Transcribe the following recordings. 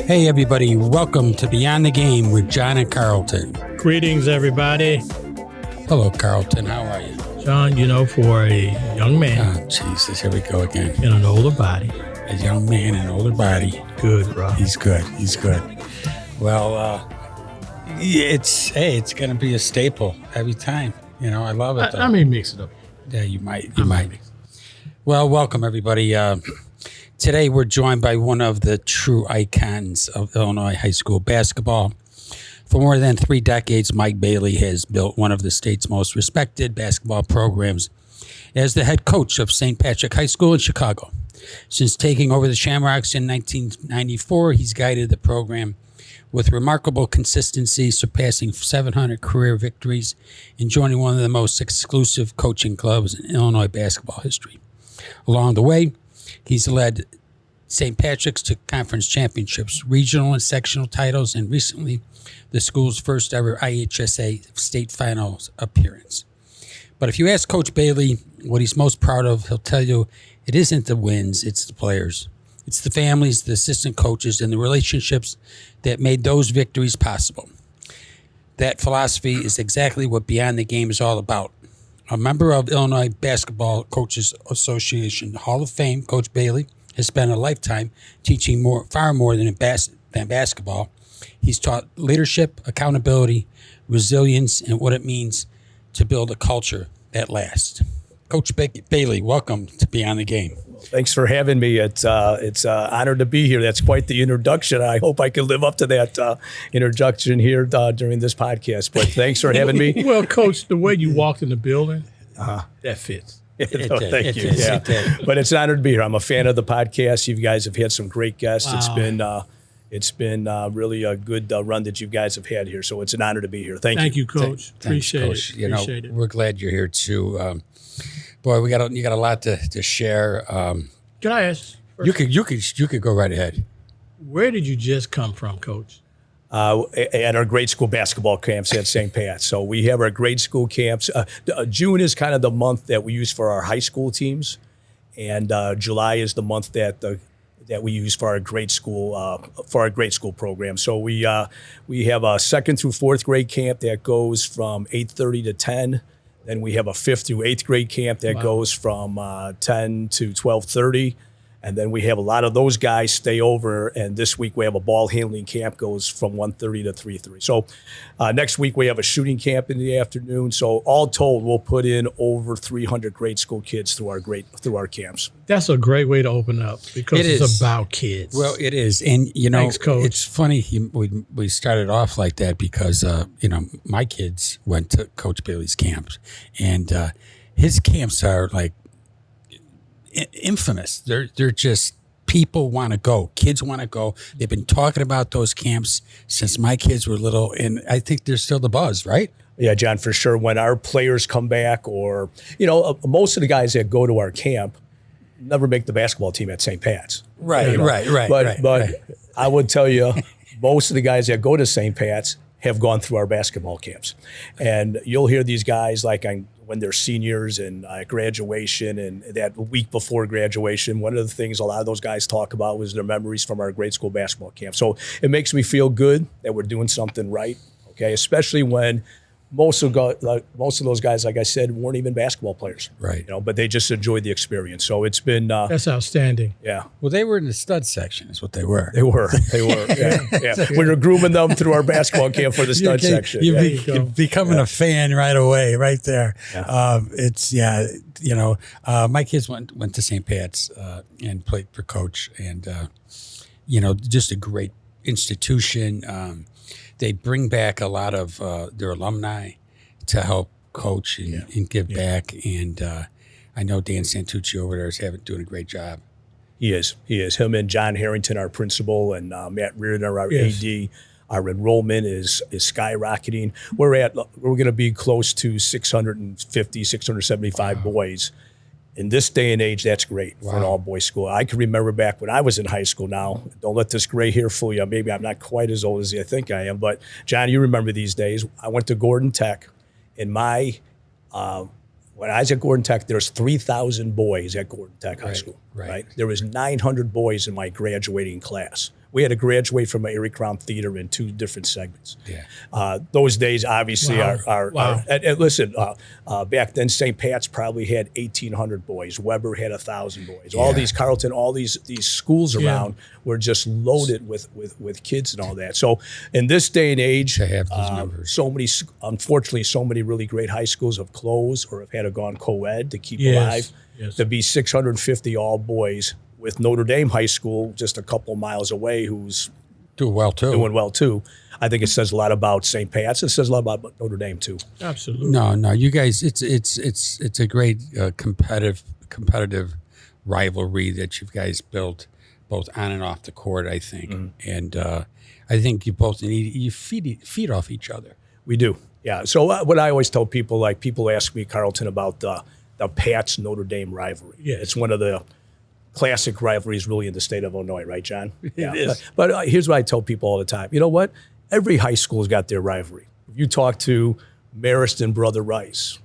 Hey everybody, welcome to Beyond the Game with John and Carlton. Greetings, everybody. Hello, Carlton. How are you? John, for a young man Oh, Jesus, here we go again. in an older body. A young man in an older body. Good, bro. He's good. Well, it's going to be a staple every time. I love it. Though. I mean, mix it up. Yeah, you might. Well, welcome everybody. Today we're joined by one of the true icons of Illinois high school basketball. For more than 3 decades, Mike Bailey has built one of the state's most respected basketball programs as the head coach of St. Patrick High School in Chicago. Since taking over the Shamrocks in 1994, he's guided the program with remarkable consistency, surpassing 700 career victories and joining one of the most exclusive coaching clubs in Illinois basketball history. Along the way, he's led St. Patrick's to conference championships, regional and sectional titles, and recently the school's first ever IHSA state finals appearance. But if you ask Coach Bailey what he's most proud of, he'll tell you it isn't the wins, it's the players. It's the families, the assistant coaches, and the relationships that made those victories possible. That philosophy is exactly what Beyond the Game is all about. A member of Illinois Basketball Coaches Association Hall of Fame, Coach Bailey has spent a lifetime teaching far more than basketball. He's taught leadership, accountability, resilience, and what it means to build a culture that lasts. Coach Bailey, welcome to Beyond the Game. Thanks for having me. It's an honor to be here. That's quite the introduction. I hope I can live up to that introduction here during this podcast. But thanks for having me. Well, Coach, the way you walked in the building, that fits. Thank you. But it's an honor to be here. I'm a fan of the podcast. You guys have had some great guests. Wow. It's been really a good run that you guys have had here. So it's an honor to be here. Thank you. Thank you, Coach. Appreciate Coach. it. Appreciate it. We're glad you're here too. Boy, you got a lot to share. Can I ask? You could go right ahead. Where did you just come from, Coach? At our grade school basketball camps at St. Pat's. So we have our grade school camps. June is kind of the month that we use for our high school teams, and July is the month that we use for our grade school program. So we have a 2nd through 4th grade camp that goes from 8:30 to 10. Then we have a 5th through 8th grade camp that goes from 10 to 12:30. And then we have a lot of those guys stay over. And this week we have a ball handling camp goes from 1:30 to 3:30. So next week we have a shooting camp in the afternoon. So all told, we'll put in over 300 grade school kids through our camps. That's a great way to open up because it's about kids. Well, it is. And, Thanks, Coach. It's funny we started off like that because, my kids went to Coach Bailey's camps. And his camps are like infamous. They're just, people want to go. Kids want to go. They've been talking about those camps since my kids were little. And I think there's still the buzz, right? Yeah, John, for sure. When our players come back or, most of the guys that go to our camp never make the basketball team at St. Pat's. Right. But I would tell you, most of the guys that go to St. Pat's have gone through our basketball camps. And you'll hear these guys when they're seniors and graduation and that week before graduation, one of the things a lot of those guys talk about was their memories from our grade school basketball camp. So it makes me feel good that we're doing something right, okay? Especially when most of those guys, like I said, weren't even basketball players, right? But they just enjoyed the experience. So it's been that's outstanding. Yeah. Well, they were in the stud section, is what they were. They were. Yeah. We were grooming them through our basketball camp for the stud section. You're becoming a fan right away, right there. Yeah. My kids went to St. Pat's and played for Coach, and just a great institution. They bring back a lot of their alumni to help coach and give back. And I know Dan Santucci over there is doing a great job. He is. Him and John Harrington, our principal, and Matt Reardon, our AD. Our enrollment is skyrocketing. We're going to be close to 650, 675 boys. In this day and age, that's great for an all-boys school. I can remember back when I was in high school now. Don't let this gray hair fool you. Maybe I'm not quite as old as I think I am. But, John, you remember these days. I went to Gordon Tech. When I was at Gordon Tech, there's 3,000 boys at Gordon Tech High School. right? There was 900 boys in my graduating class. We had to graduate from Erie Crown Theater in 2 different segments. Yeah. Those days, obviously, Wow. and listen, back then, St. Pat's probably had 1,800 boys. Weber had 1,000 boys. All these Carlton, all these schools around were just loaded with kids and all that. So in this day and age, To have those numbers. unfortunately, so many really great high schools have closed or have had to gone co-ed to keep Yes, alive. yes. To be 650 all boys with Notre Dame High School just a couple miles away, who's Do well too. doing well too. I think it says a lot about St. Pat's. It says a lot about Notre Dame too. Absolutely. No, you guys, it's a great competitive rivalry that you guys built both on and off the court. I think, and I think you both feed off each other. We do, yeah. So what I always tell people, like people ask me, Carlton, about the Pats Notre Dame rivalry. Yes. It's one of the classic rivalries really in the state of Illinois, right, John? It is. But here's what I tell people all the time. You know what? Every high school's got their rivalry. If you talk to Marist and Brother Rice,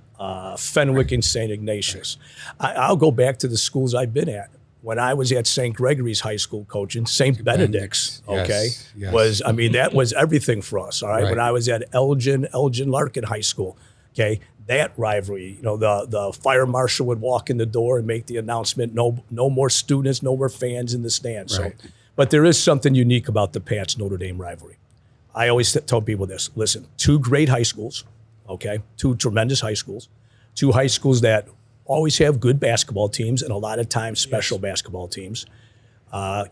Fenwick and St. Ignatius, I'll go back to the schools I've been at. When I was at St. Gregory's High School coaching, St. Benedict's, okay, Yes. that was everything for us, all right? Right. When I was at Elgin Larkin High School, okay, that rivalry, the fire marshal would walk in the door and make the announcement, no more students, no more fans in the stands. Right. So, but there is something unique about the Pats Notre Dame rivalry. I always tell people this, listen, 2 great high schools, okay, 2 tremendous high schools, 2 high schools that always have good basketball teams and a lot of times special basketball teams.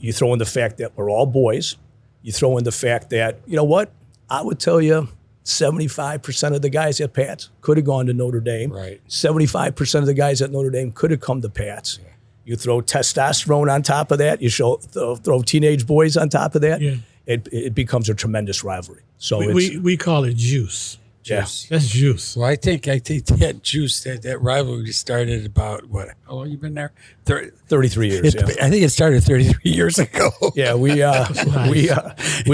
You throw in the fact that we're all boys. You throw in the fact that, you know what, I would tell you 75% of the guys at Pats could have gone to Notre Dame. Right. 75% of the guys at Notre Dame could have come to Pats. Yeah. You throw testosterone on top of that. You throw teenage boys on top of that. Yeah. It becomes a tremendous rivalry. So We call it juice. yeah. That's juice. Well, I think that juice, that rivalry started about what? How long you been there? 33 years. Yeah. I think it started 33 years ago. Yeah, we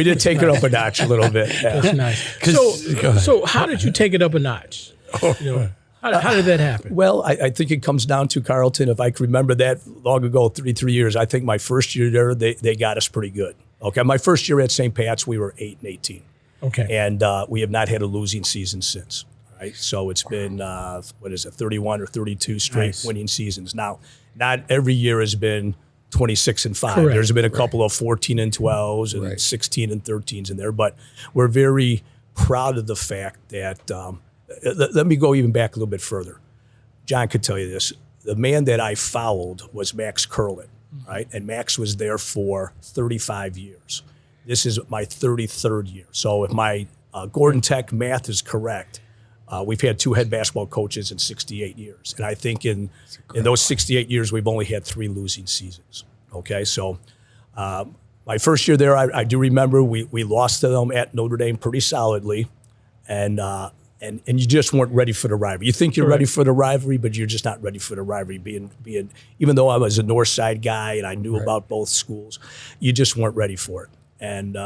did take it up a notch a little bit. Yeah. That's nice. Go ahead. So how did you take it up a notch? How did that happen? Well, I think it comes down to Carlton. If I can remember that long ago, 33 years, I think my first year there, they got us pretty good. Okay, my first year at St. Pat's, we were 8-18. Okay. And we have not had a losing season since. Right, so it's been 31 or 32 straight winning seasons. Now, not every year has been 26-5. Correct. There's been a couple of 14-12s and 16 and 13s in there, but we're very proud of the fact that. Let me go even back a little bit further. John could tell you this. The man that I followed was Max Curlin, right? And Max was there for 35 years. This is my 33rd year. So if my Gordon Tech math is correct, we've had 2 head basketball coaches in 68 years. And I think in those 68 years, we've only had 3 losing seasons. Okay, so my first year there, I do remember we lost to them at Notre Dame pretty solidly. And you just weren't ready for the rivalry. You think you're ready for the rivalry, but you're just not ready for the rivalry. Being even though I was a North Side guy and I knew about both schools, you just weren't ready for it. And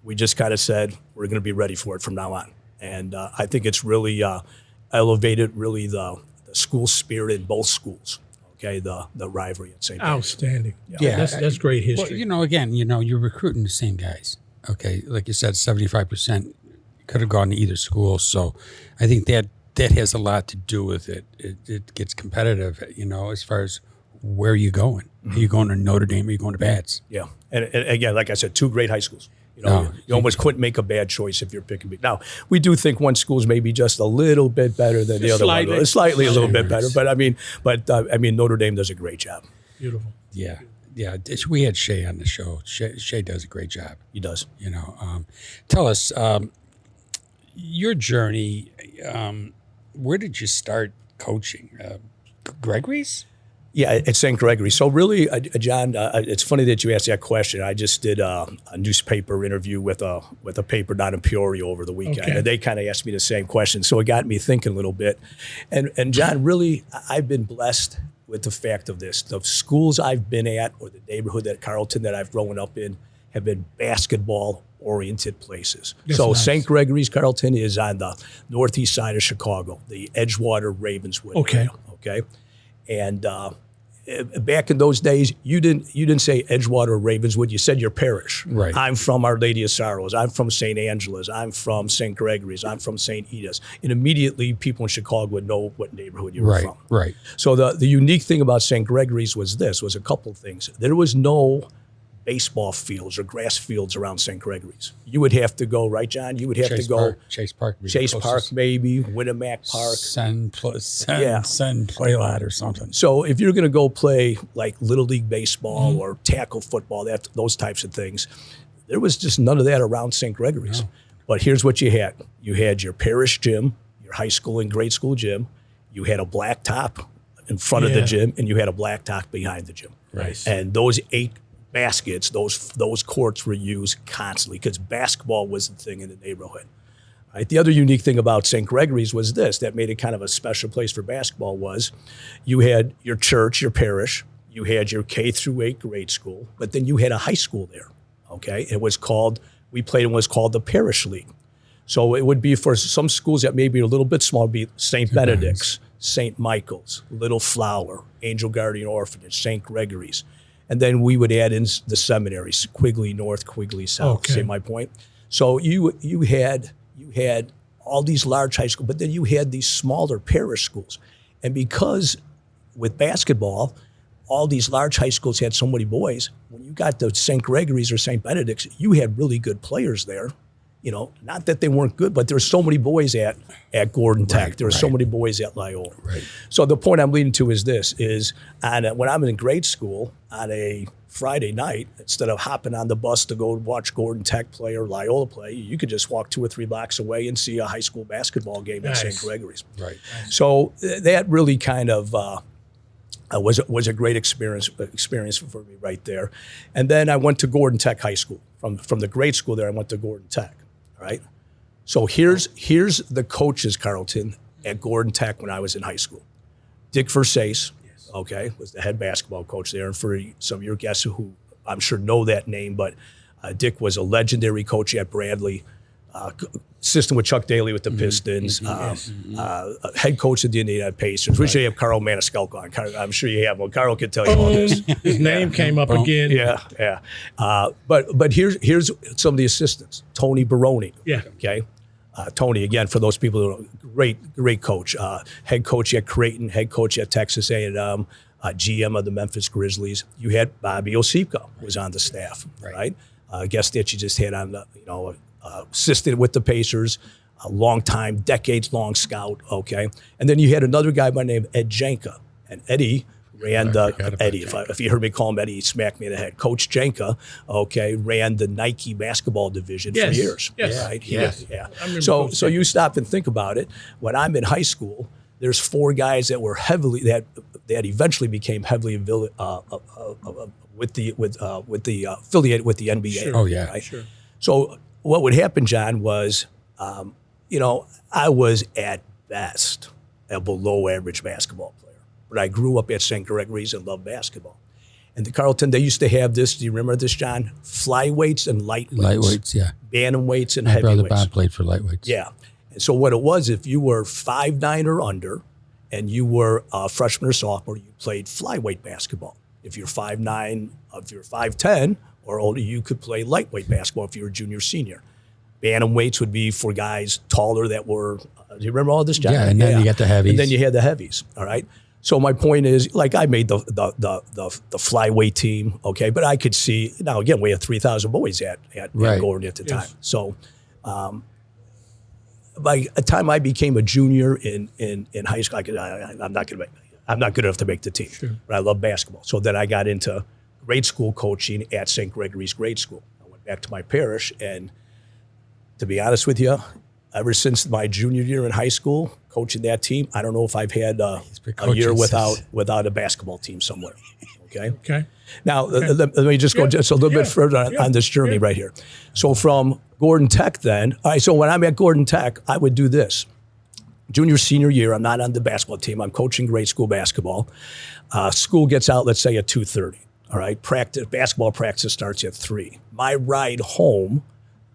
we just kind of said we're going to be ready for it from now on. And I think it's really elevated really the school spirit in both schools. Okay, the rivalry at St. Outstanding. Yeah. That's great history. Well, again, you're recruiting the same guys. Okay, like you said, 75%. Could have gone to either school, so I think that has a lot to do with it. It gets competitive, as far as where are you going? Are you going to Notre Dame? Are you going to Pats? Yeah, and again, like I said, 2 great high schools. You almost couldn't make a bad choice if you're picking. Now, we do think one school's maybe just a little bit better than the other one. Slightly a little bit better, but I mean, Notre Dame does a great job. Beautiful. Yeah. We had Shay on the show. Shay does a great job. He does. Tell us. Your journey, where did you start coaching? Gregory's? Yeah, at St. Gregory. So really, John, it's funny that you asked that question. I just did a newspaper interview with a paper down in Peoria over the weekend, and they kind of asked me the same question. So it got me thinking a little bit. And John, really, I've been blessed with the fact of this. The schools I've been at or the neighborhood at Carlton that I've grown up in have been basketball-oriented places. That's so nice. St. Gregory's Carlton is on the northeast side of Chicago, the Edgewater Ravenswood area, okay? And back in those days, you didn't say Edgewater or Ravenswood. You said your parish. Right. I'm from Our Lady of Sorrows. I'm from St. Angela's. I'm from St. Gregory's. I'm from St. Edith's. And immediately people in Chicago would know what neighborhood you were from. Right. So the unique thing about St. Gregory's was a couple of things. There was no baseball fields or grass fields around St. Gregory's. You would have to go, right, John? You would have to go Chase Park, Chase Park, maybe Winnemac Park. Sen Playlot or something. So if you're going to go play like Little League baseball or tackle football, those types of things, there was just none of that around St. Gregory's. No. But here's what you had. You had your parish gym, your high school and grade school gym. You had a black top in front of the gym, and you had a black top behind the gym. Right. And those 8 baskets, those courts were used constantly because basketball was the thing in the neighborhood. Right? The other unique thing about St. Gregory's was this, that made it kind of a special place for basketball, was you had your church, your parish, you had your K through 8 grade school, but then you had a high school there. Okay, we played in what's called the Parish League. So it would be for some schools that maybe are a little bit small, be St. Benedict's, St. Michael's, Little Flower, Angel Guardian Orphanage, St. Gregory's. And then we would add in the seminaries, Quigley North, Quigley South. Okay. See my point? So you had all these large high schools, but then you had these smaller parish schools. And because with basketball, all these large high schools had so many boys, when you got to St. Gregory's or St. Benedict's, you had really good players there. You know, not that they weren't good, but there were so many boys at Gordon Tech. There were so many boys at Loyola. Right. So the point I'm leading to is this, when I'm in grade school on a Friday night, instead of hopping on the bus to go watch Gordon Tech play or Loyola play, you could just walk 2 or 3 blocks away and see a high school basketball game at St. Gregory's. Right. So that really kind of was a great experience for me right there. And then I went to Gordon Tech High School. From the grade school there, I went to Gordon Tech. Right. So here's the coaches, Carlton, at Gordon Tech when I was in high school. Dick Versace, okay, was the head basketball coach there. And for some of your guests who I'm sure know that name, but Dick was a legendary coach at Bradley, assistant with Chuck Daly with the Pistons, head coach of the Indiana Pacers. We should have Carl Maniscalco on. I'm sure you have one. Carl can tell you all this. His name came up again. Yeah. But here's some of the assistants. Tony Baroni. Yeah. Okay. Tony, again, for those people who are great coach. Head coach at Creighton, head coach at Texas A&M, GM of the Memphis Grizzlies. You had Bobby Osipka was on the staff, right? Guest that you just had on the, assisted with the Pacers, a long time, decades-long scout, okay? And then you had another guy by the name of Ed Janka. And Eddie ran if you heard me call him Eddie, he smacked me in the head. Coach Janka, okay, ran the Nike basketball division for years. Yes. Right? Yes. Yeah. So you stop and think about it. When I'm in high school, there's 4 guys that were that eventually became heavily affiliated with the NBA. Sure. Oh, yeah. Right? Sure. So what would happen, John, was, I was at best a below average basketball player. But I grew up at St. Gregory's and loved basketball. And the Carlton, they used to have this, do you remember this, John? Flyweights and lightweights. Lightweights, yeah. Bantamweights and My brother heavyweights. Bob played for lightweights. Yeah. And so what it was, if you were 5'9" or under and you were a freshman or sophomore, you played flyweight basketball. If you're 5'9", if you're 5'10", or older, you could play lightweight basketball if you were junior, senior. Bantamweights would be for guys taller that were, do you remember all this, John? Yeah, and then you got the heavies. And then you had the heavies, all right? So my point is, like, I made the flyweight team, okay? But I could see, now again, we had 3,000 boys at Gordon at the time. So by the time I became a junior in high school, I'm not good enough to make the team, but I love basketball. So then I got into grade school coaching at St. Gregory's Grade School. I went back to my parish, and to be honest with you, ever since my junior year in high school, coaching that team, I don't know if I've had a year without a basketball team somewhere. Okay. Now let me just go just a little bit further on this journey right here. So from Gordon Tech, then, all right. So when I'm at Gordon Tech, I would do this. Junior, senior year, I'm not on the basketball team. I'm coaching grade school basketball. School gets out, let's say, at 2:30. All right. Basketball practice starts at 3. My ride home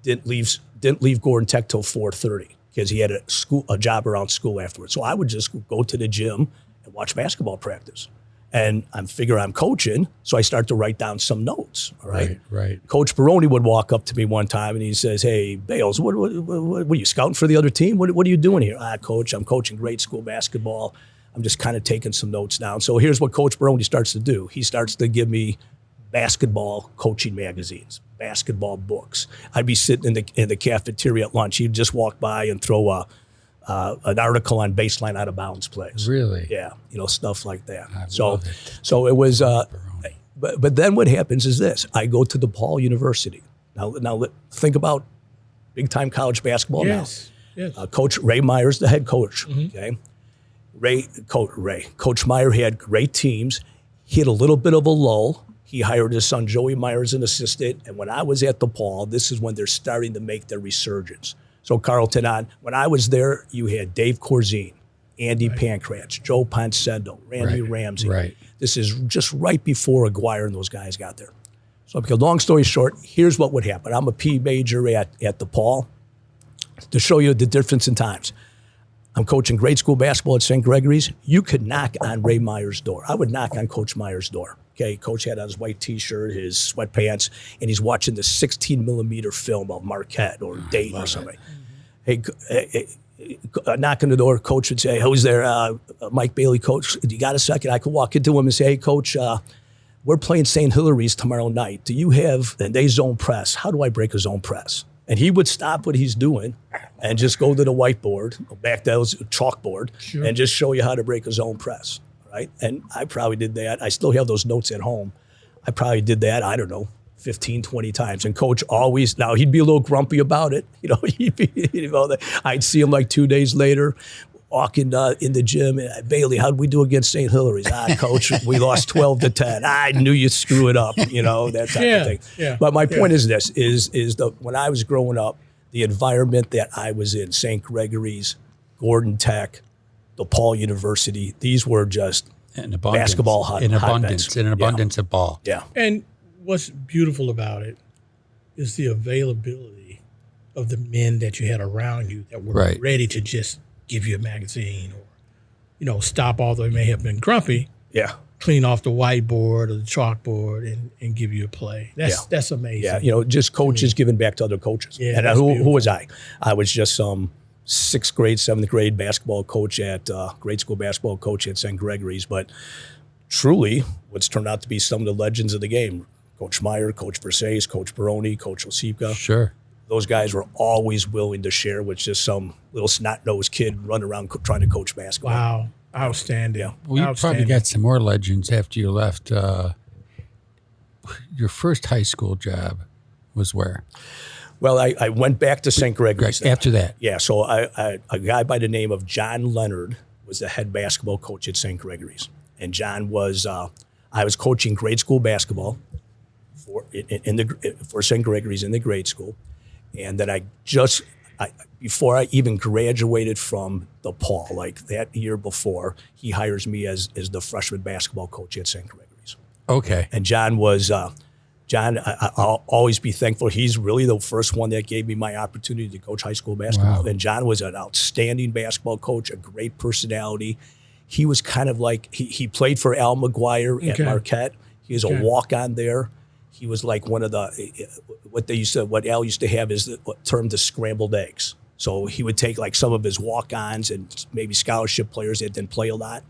didn't leave Gordon Tech till 4:30 because he had a job around school afterwards. So I would just go to the gym and watch basketball practice. And I'm coaching, so I start to write down some notes. All right. Right. Coach Baroni would walk up to me one time and he says, "Hey, Bales, what are you scouting for the other team? What are you doing here?" Coach, I'm coaching grade school basketball. I'm just kind of taking some notes down. So here's what Coach Baroni starts to do. He starts to give me basketball coaching magazines, basketball books. I'd be sitting in the cafeteria at lunch. He'd just walk by and throw an article on baseline out of bounds plays. Really? Yeah, stuff like that. love it. So it was. But then what happens is this: I go to DePaul University. Now think about big time college basketball Yes. Coach Ray Myers, the head coach. Okay, Coach Meyer had great teams. He had a little bit of a lull. He hired his son Joey Meyer as an assistant, and when I was at DePaul, this is when they're starting to make their resurgence. So Carlton when I was there, you had Dave Corzine, Andy Pankratz, Joe Poncendo, Randy Ramsey. Right. This is just right before Aguirre and those guys got there. So because long story short, here's what would happen. I'm a P major at DePaul. To show you the difference in times, I'm coaching grade school basketball at St. Gregory's. You could knock on Ray Meyer's door. I would knock on Coach Meyer's door. Okay, Coach had on his white T-shirt, his sweatpants, and he's watching the 16 millimeter film of Marquette or Dayton or something. Hey, knock on the door. Coach would say, "Who's there?" Mike Bailey, Coach. You got a second? I could walk into him and say, "Hey, Coach, we're playing St. Hilary's tomorrow night. Do you have?" And they zone press. How do I break a zone press? And he would stop what he's doing and just go to the whiteboard, go back to the chalkboard, and just show you how to break a zone press. Right? And I probably did that. I still have those notes at home. I probably did that, I don't know, 15, 20 times. And Coach always, now he'd be a little grumpy about it. I'd see him like 2 days later walking in the gym. "Bailey, how'd we do against St. Hilary's?" "Coach, we lost 12-10. I knew you'd screw it up," that type of thing. Yeah, but my point is this, when I was growing up, the environment that I was in, St. Gregory's, Gordon Tech, DePaul University, these were just basketball hotbeds. In an abundance of ball. Yeah. And what's beautiful about it is the availability of the men that you had around you that were ready to just give you a magazine or, stop although they may have been grumpy. Yeah. Clean off the whiteboard or the chalkboard and give you a play. That's amazing. Yeah, just coaches giving back to other coaches. Yeah, and who was I? I was just some 6th grade, 7th grade basketball coach grade school basketball coach at St. Gregory's. But truly, what's turned out to be some of the legends of the game: Coach Meyer, Coach Versace, Coach Baroni, Coach Osipka. Sure. Those guys were always willing to share with just some little snot-nosed kid running around trying to coach basketball. Wow. Outstanding. Yeah. Well, you probably got some more legends after you left. Your first high school job was where? Well, I went back to St. Gregory's. After that? Yeah, so a guy by the name of John Leonard was the head basketball coach at St. Gregory's. And John was, I was coaching grade school basketball for St. Gregory's in the grade school. And then before I even graduated from DePaul, like that year before, he hires me as the freshman basketball coach at St. Gregory's. Okay. And John was, I'll always be thankful. He's really the first one that gave me my opportunity to coach high school basketball. Wow. And John was an outstanding basketball coach, a great personality. He was kind of like, he played for Al McGuire at Marquette. He was a walk-on there. He was like one of what Al used to have is termed the scrambled eggs. So he would take like some of his walk-ons and maybe scholarship players that didn't play a lot,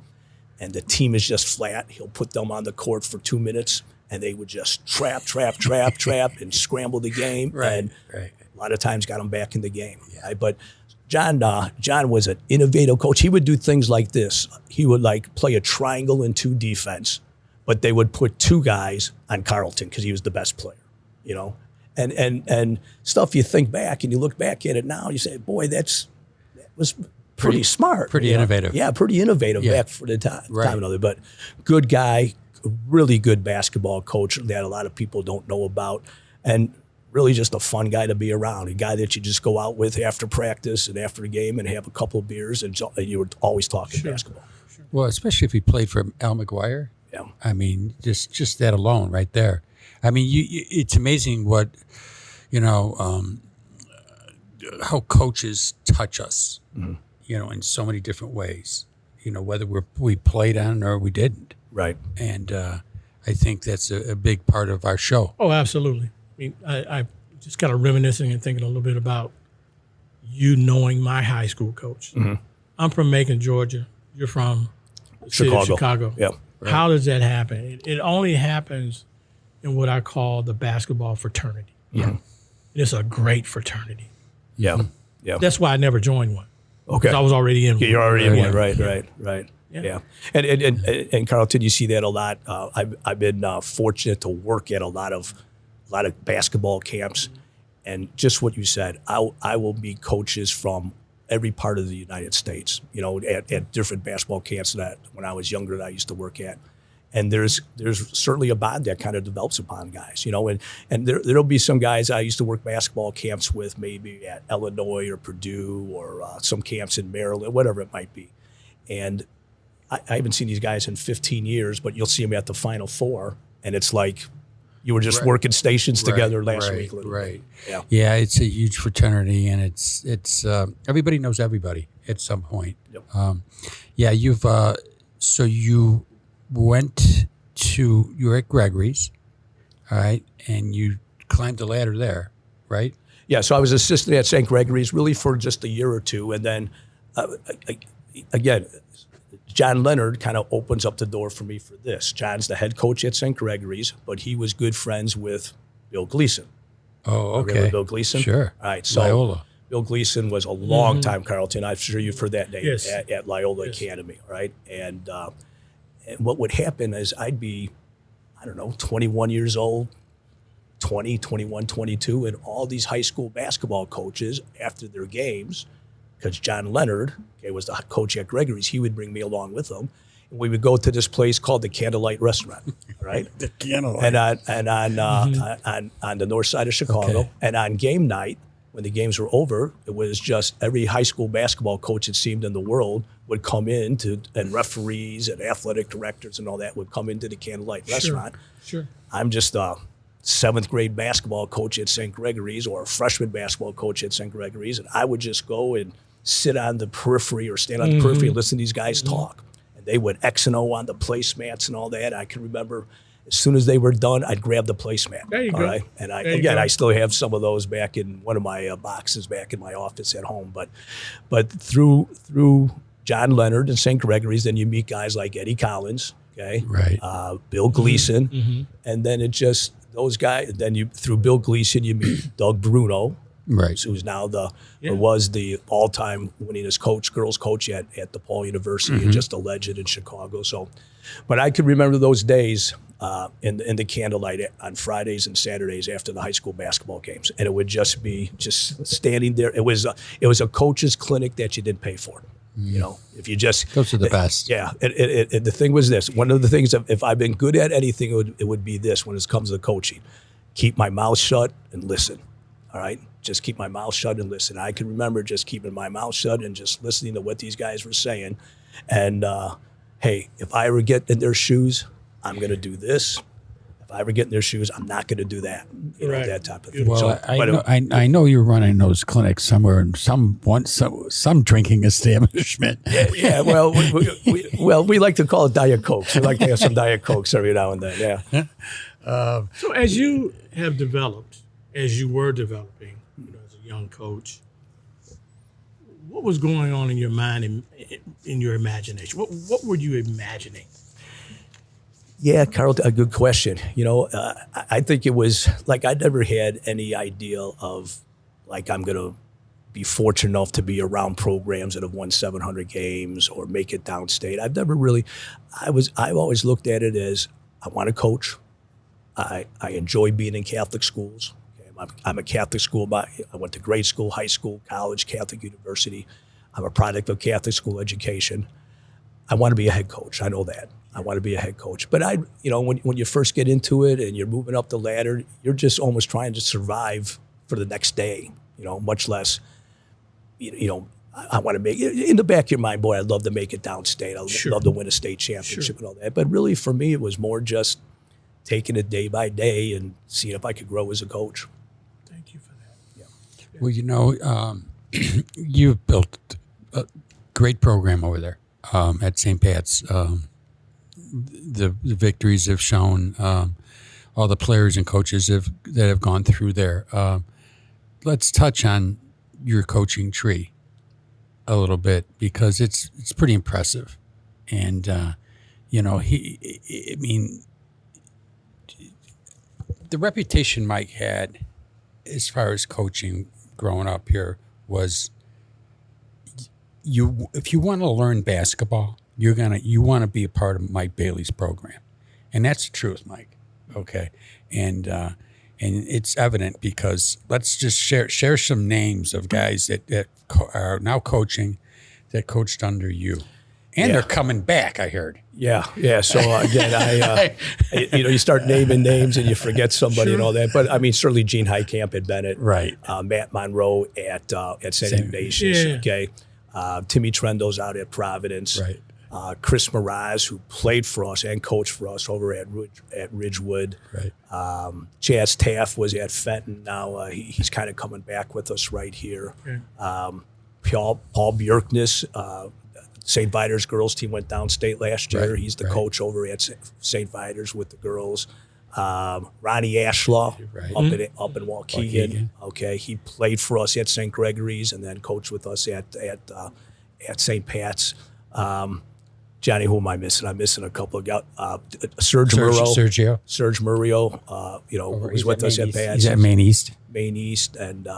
and the team is just flat. He'll put them on the court for 2 minutes, and they would just trap, and scramble the game. And a lot of times got them back in the game. Yeah. Right? But John was an innovative coach. He would do things like this. He would like play a triangle and 2 defense, but they would put 2 guys on Carlton because he was the best player, and stuff you think back and you look back at it now, you say, boy, that was pretty smart. Pretty innovative. Yeah, pretty innovative back for the time and other. But good guy, really good basketball coach that a lot of people don't know about, and really just a fun guy to be around, a guy that you just go out with after practice and after the game and have a couple of beers, and you were always talking basketball. Sure. Well, especially if he played for Al McGuire. Yeah. I mean, just that alone right there. I mean, it's amazing what, how coaches touch us, in so many different ways, whether we played on or we didn't. Right. And I think that's a big part of our show. Oh, absolutely. I mean, I just kind of reminiscing and thinking a little bit about you knowing my high school coach. Mm-hmm. I'm from Macon, Georgia. You're from the city of Chicago. Yep. Right. How does that happen? It only happens in what I call the basketball fraternity. Yeah. It's a great fraternity. Yeah. Yeah. That's why I never joined one. Okay. 'Cause I was already in one. Yeah, you're already in Right. one. Right. Yeah. And Carlton, you see that a lot. I've been fortunate to work at a lot of basketball camps, and just what you said, I will meet coaches from every part of the United States. You know, at different basketball camps that when I was younger that I used to work at. And there's certainly a bond that kind of develops upon guys, you know, and there'll be some guys I used to work basketball camps with, maybe at Illinois or Purdue or some camps in Maryland, whatever it might be. And I haven't seen these guys in 15 years, but you'll see them at the Final Four, and it's like you were just working stations together last week. Right. Yeah. Yeah, it's a huge fraternity, and it's everybody knows everybody at some point. Yep. Yeah, you've so you you're at Gregory's, all right, and you climbed the ladder there, right? Yeah, so I was assistant at St. Gregory's really for just a year or two, and then again, John Leonard kind of opens up the door for me for this. John's the head coach at St. Gregory's, but he was good friends with Bill Gleason. Oh, okay. Remember Bill Gleason? Sure. All right, so Loyola. Bill Gleason was a long time, Carlton. I'm sure you've heard that name Yes. at Loyola Academy, right? And what would happen is I'd be, I don't know, 21 years old, 20, 21, 22, and all these high school basketball coaches after their games, because John Leonard was the coach at Gregory's, he would bring me along with him. And we would go to this place called the Candlelight Restaurant, right? The Candlelight. And on the north side of Chicago. Okay. And on game night, when the games were over, it was just every high school basketball coach, it seemed, in the world would come in and referees and athletic directors and all that would come into the Candlelight Restaurant. Sure. I'm just a seventh grade basketball coach at St. Gregory's or a freshman basketball coach at St. Gregory's, and I would just go and sit on the periphery or stand on the periphery and listen to these guys talk. And they would X and O on the placemats and all that. I can remember as soon as they were done, I'd grab the placemat. There you all go. right? And go. I still have some of those back in one of my boxes back in my office at home. But through John Leonard and St. Gregory's, then you meet guys like Eddie Collins, okay, Right. Bill Gleason, and then it just those guys. Then through Bill Gleason, you meet Doug Bruno, Right. who's now or was the all-time winningest girls coach at DePaul University, and just a legend in Chicago. So, but I can remember those days in the Candlelight on Fridays and Saturdays after the high school basketball games, and it would just be standing there. It was a coach's clinic that you didn't pay for. You know, if you just Those are the best. Yeah, the thing was this. One of the things, if I've been good at anything, it would be this when it comes to coaching. Keep my mouth shut and listen. All right? Just keep my mouth shut and listen. I can remember just keeping my mouth shut and just listening to what these guys were saying. And, hey, if I ever get in their shoes, I'm going to do this. If I ever get in their shoes, I'm not going to do that. You know, Right. that type of thing. Well, So, I know you're running those clinics somewhere in some drinking establishment. yeah, well, we like to call it Diet Cokes. We like to have some Diet Cokes every now and then, yeah. So as you have developed, as you were developing, as a young coach, what was going on in your mind and in your imagination? What were you imagining? Yeah, Carl, a good question. You know, I think it was like I never had any idea of like I'm going to be fortunate enough to be around programs that have won 700 games or make it downstate. I've never really, I've always looked at it as I want to coach. I enjoy being in Catholic schools. Okay, I'm a Catholic school. I went to grade school, high school, college, Catholic university. I'm a product of Catholic school education. I want to be a head coach. I know that. I want to be a head coach. But when you first get into it and you're moving up the ladder, you're just almost trying to survive for the next day, much less, I want to make it in the back of your mind, boy, I'd love to make it downstate. I'd love to win a state championship and all that. But really for me, it was more just taking it day by day and seeing if I could grow as a coach. Thank you for that. Well, you've built a great program over there at St. Pat's. the victories have shown, all the players and coaches that have gone through there. Let's touch on your coaching tree a little bit, because it's pretty impressive. And, I mean, the reputation Mike had as far as coaching growing up here was, if you want to learn basketball, you want to be a part of Mike Bailey's program. And that's the truth, Mike. Okay. And it's evident, because let's just share some names of guys that are now coaching, that coached under you. And they're coming back, I heard. Yeah. So again, you start naming names and you forget somebody and all that. But I mean, certainly Gene Heitkamp at Bennett, right? Matt Monroe at St. Ignatius, okay. Timmy Trendo's out at Providence, right? Chris Miraz, who played for us and coached for us over at Ridgewood, right? Chaz Taft was at Fenton. Now he's kind of coming back with us right here. Okay. Paul Bjorkness. St. Vitus girls team went downstate last year. Right, He's the coach over at St. Vitus with the girls. Ronnie Ashlaw up in Waukegan. Okay, he played for us at St. Gregory's and then coached with us at St. Pat's. Johnny, who am I missing? I'm missing a couple of guys. Serge Murillo, who was with us at Pat's. He's at Maine East. Maine East, and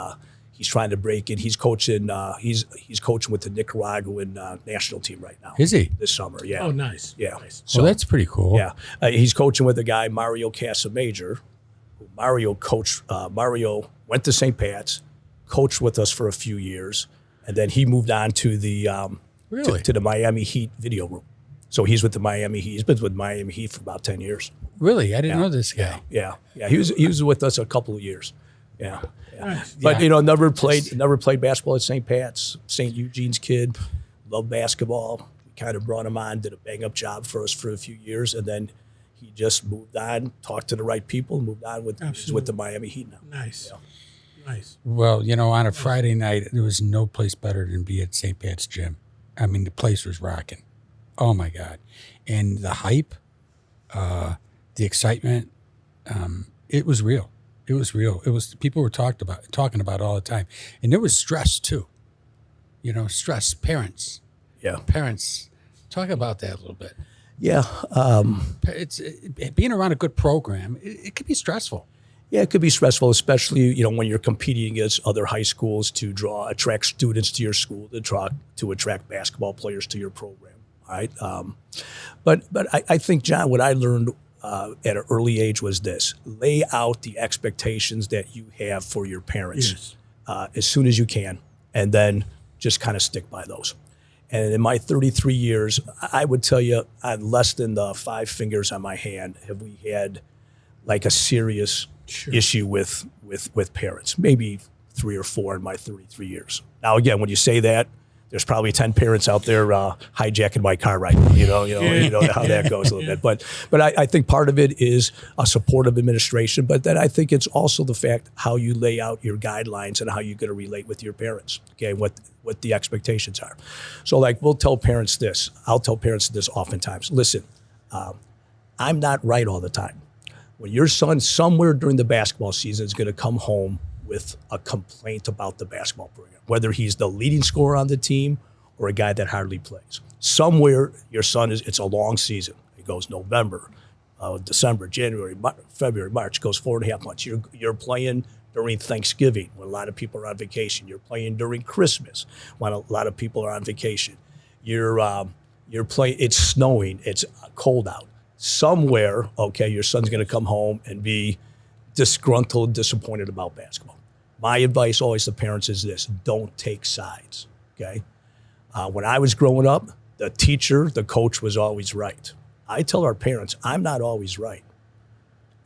he's trying to break it. He's coaching. He's coaching with the Nicaraguan national team right now. Is he? This summer? Yeah. Oh, nice. Yeah. Nice. So that's pretty cool. Yeah, he's coaching with a guy, Mario Casamajor. Mario went to St. Pat's, coached with us for a few years, and then he moved on to the to the Miami Heat video room. So he's with the Miami Heat. He's been with Miami Heat for about 10 years. Really, I didn't know this guy. Yeah. He was with us a couple of years. Yeah. Nice. But never played basketball at St. Pat's. St. Eugene's kid, loved basketball. We kind of brought him on, did a bang-up job for us for a few years, and then he just moved on, talked to the right people, moved on he's with the Miami Heat now. Nice. Yeah. Nice. Well, on a Friday night, there was no place better than be at St. Pat's gym. I mean, the place was rocking. Oh my God. And the hype, the excitement, it was real. It was real. It was, people were talking about it all the time. And there was stress too. Stress, parents. Yeah. Parents. Talk about that a little bit. Yeah. It's being around a good program, it could be stressful. Yeah, it could be stressful, especially when you're competing against other high schools to attract students to your school, to attract basketball players to your program. All right. But I think, John, what I learned at an early age was this: lay out the expectations that you have for your parents as soon as you can, and then just kind of stick by those. And in my 33 years, I would tell you, on less than the 5 fingers on my hand have we had like a serious issue with parents. Maybe 3 or 4 in my 33 years. Now, again, when you say that, there's probably 10 parents out there hijacking my car right now. You know how that goes a little bit. But I think part of it is a supportive administration. But then I think it's also the fact how you lay out your guidelines and how you're going to relate with your parents. Okay, what the expectations are. So we'll tell parents this. I'll tell parents this oftentimes. Listen, I'm not right all the time. When your son somewhere during the basketball season is going to come home with a complaint about the basketball program, whether he's the leading scorer on the team or a guy that hardly plays. Somewhere your son it's a long season. It goes November, December, January, February, March. It goes 4.5 months. You're playing during Thanksgiving when a lot of people are on vacation. You're playing during Christmas when a lot of people are on vacation. You're playing, it's snowing, it's cold out. Somewhere, okay, your son's going to come home and be disgruntled, disappointed about basketball. My advice always to parents is this: don't take sides, okay? When I was growing up, the teacher, the coach was always right. I tell our parents, I'm not always right.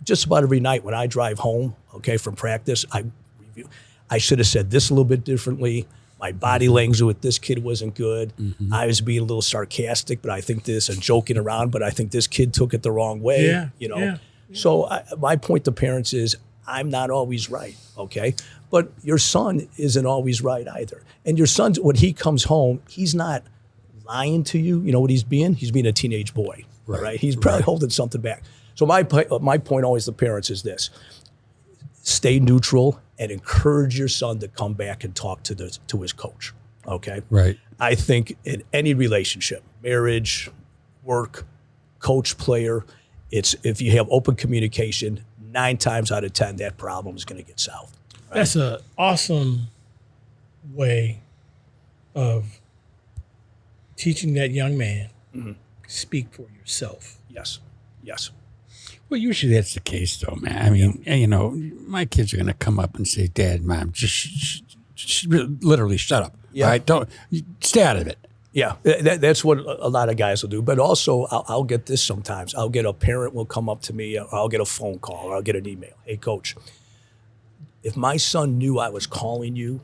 Just about every night when I drive home, okay, from practice, I should have said this a little bit differently. My body language with this kid wasn't good. Mm-hmm. I was being a little sarcastic, but I think this, and joking around, but I think this kid took it the wrong way, Yeah. So my point to parents is, I'm not always right, okay? But your son isn't always right either. And your son, when he comes home, he's not lying to you. You know what he's being? He's being a teenage boy. All right, he's probably holding something back. So my point always to parents is this: stay neutral and encourage your son to come back and talk to his coach. Okay. Right. I think in any relationship, marriage, work, coach, player, it's if you have open communication, 9 times out of 10 that problem is going to get solved. Right? That's an awesome way of teaching that young man. Speak for yourself. Yes. Yes. Well, usually that's the case, though, man. I mean, you know, my kids are going to come up and say, "Dad, Mom, just literally shut up. Yeah. All right? Don't stay out of it." Yeah, that's what a lot of guys will do. But also, I'll get this sometimes. I'll get a parent will come up to me, or I'll get a phone call, or I'll get an email. Hey, coach, if my son knew I was calling you,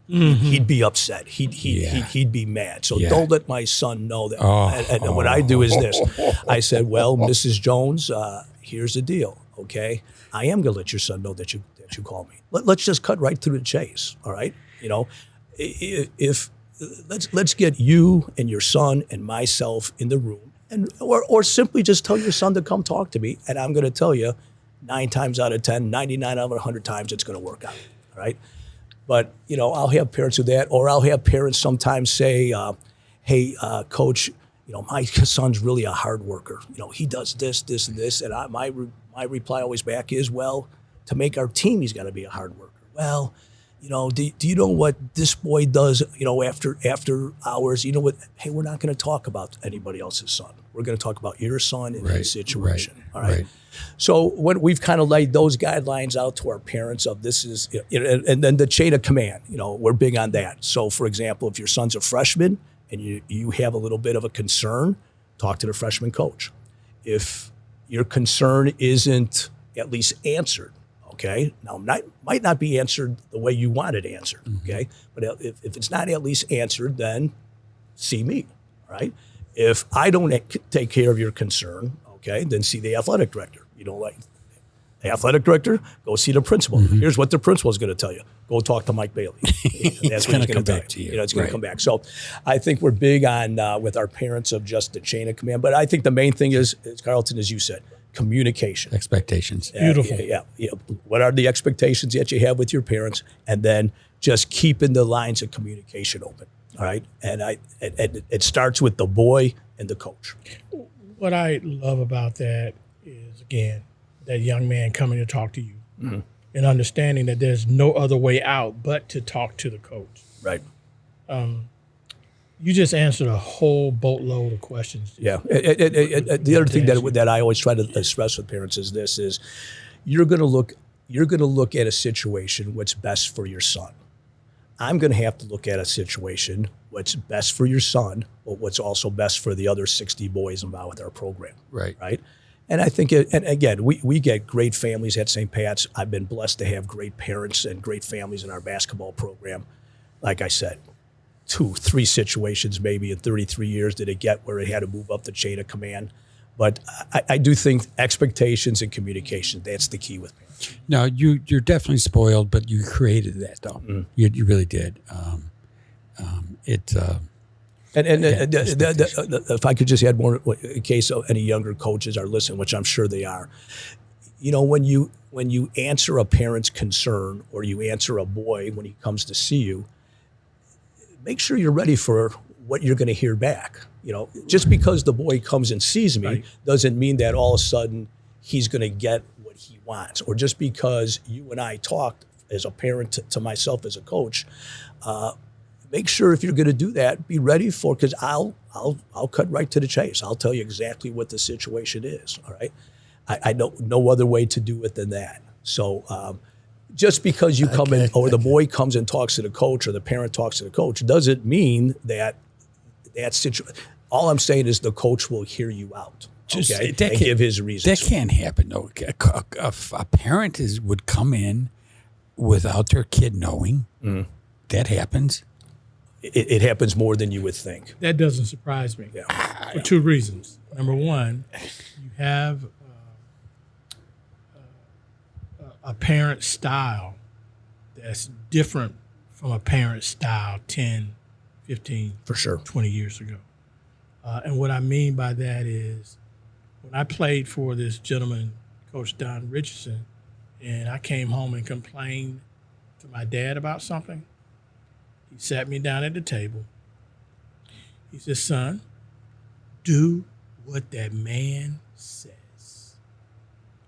he'd be upset. He'd be mad. So don't let my son know that. And what I do is this. I said, well, Mrs. Jones, here's the deal. Okay, I am going to let your son know that you call me. Let's just cut right through the chase. All right, you know, if let's get you and your son and myself in the room, and or simply just tell your son to come talk to me, and I'm going to tell you 9 times out of 10, 99 out of 100 times it's going to work out. All right. But, you know, I'll have parents do that, or I'll have parents sometimes say, hey, coach, you know, my son's really a hard worker. You know, he does this, this, and this. And my reply always back is, well, to make our team, he's got to be a hard worker. Well, you know, do you know what this boy does, you know, after hours? You know what? Hey, we're not going to talk about anybody else's son. We're going to talk about your son and his situation. All right. So when we've kind of laid those guidelines out to our parents of this is, you know, and then the chain of command, you know, we're big on that. So for example, if your son's a freshman and you have a little bit of a concern, talk to the freshman coach. If your concern isn't at least answered, okay, now might not be answered the way you want it answered, okay, but if it's not at least answered, then see me, all right? If I don't take care of your concern, okay, then see the athletic director. You don't like the athletic director? Go see the principal. Here's what the principal is going to tell you. Go talk to Mike Bailey. And that's what he's going to tell you. You know, it's going to come back. So I think we're big on with our parents of just the chain of command. But I think the main thing is Carlton, as you said, communication. Expectations. Beautiful. Yeah. What are the expectations that you have with your parents? And then just keeping the lines of communication open. All right. And it starts with the boy and the coach. What I love about that is, again, that young man coming to talk to you and understanding that there's no other way out but to talk to the coach. Right. You just answered a whole boatload of questions. Yeah. The other thing that I always try to stress with parents is this: is you're going to look at a situation what's best for your son. I'm going to have to look at a situation what's best for your son, but what's also best for the other 60 boys involved with our program. Right. Right. And I think, and again, we get great families at St. Pat's. I've been blessed to have great parents and great families in our basketball program. Like I said, 2-3 situations maybe in 33 years did it get where it had to move up the chain of command. But I do think expectations and communication, that's the key with parents. No, you're definitely spoiled, but you created that, though. You really did. If I could just add more, in case any younger coaches are listening, which I'm sure they are, you know, when you answer a parent's concern or you answer a boy when he comes to see you, make sure you're ready for what you're going to hear back. You know, just because the boy comes and sees me doesn't mean that all of a sudden he's going to get what he wants, or just because you and I talked as a parent to myself as a coach. Make sure if you're going to do that, be ready for, because I'll cut right to the chase. I'll tell you exactly what the situation is. All right, I know no other way to do it than that. So just because you come in, or the boy comes and talks to the coach, or the parent talks to the coach, doesn't mean that situation. All I'm saying is the coach will hear you out. Okay, and give his reasons. That can't happen. No, a parent would come in without their kid knowing. That happens. It happens more than you would think. That doesn't surprise me for 2 reasons. Number one, you have a parent style that's different from a parent style 10, 15, for sure, 20 years ago. And what I mean by that is when I played for this gentleman, Coach Don Richardson, and I came home and complained to my dad about something, he sat me down at the table. He said, son, do what that man says.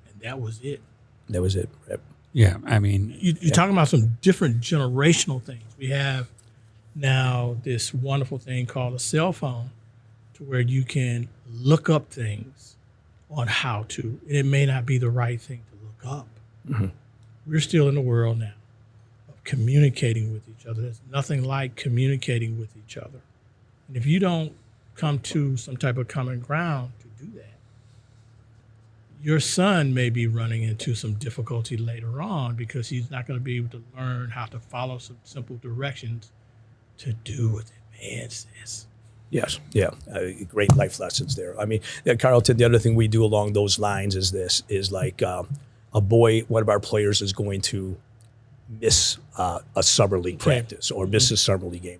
And that was it. That was it. Yep. Yeah, I mean, You're talking about some different generational things. We have now this wonderful thing called a cell phone to where you can look up things on how to. And it may not be the right thing to look up. Mm-hmm. We're still in the world now of communicating with each other. There's nothing like communicating with each other. And if you don't come to some type of common ground to do that, your son may be running into some difficulty later on because he's not going to be able to learn how to follow some simple directions to do what the man says. Yes, yeah, great life lessons there. I mean, Carlton, the other thing we do along those lines is like a boy, one of our players is going to miss a summer league practice or miss a summer league game.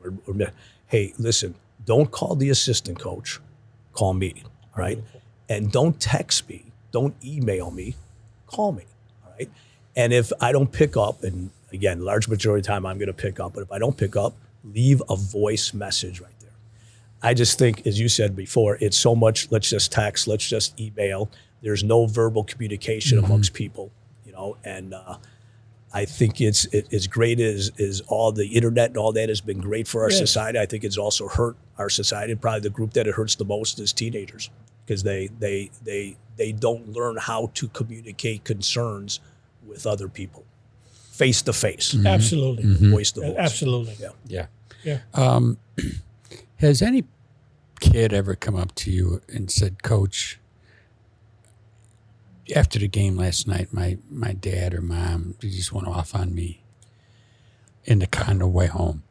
Hey, listen, don't call the assistant coach, call me, all right? And don't text me. Don't email me, call me, all right? And if I don't pick up, and again, large majority of the time I'm going to pick up, but if I don't pick up, leave a voice message right there. I just think, as you said before, it's so much, let's just text, let's just email. There's no verbal communication amongst people, you know, and I think it's as great as all the internet and all that has been great for our society. I think it's also hurt our society. And probably the group that it hurts the most is teenagers because they don't learn how to communicate concerns with other people, face to face. Absolutely. Voice to voice. Absolutely. Yeah. has any kid ever come up to you and said, Coach, after the game last night, my dad or mom, they just went off on me in the kind of way home?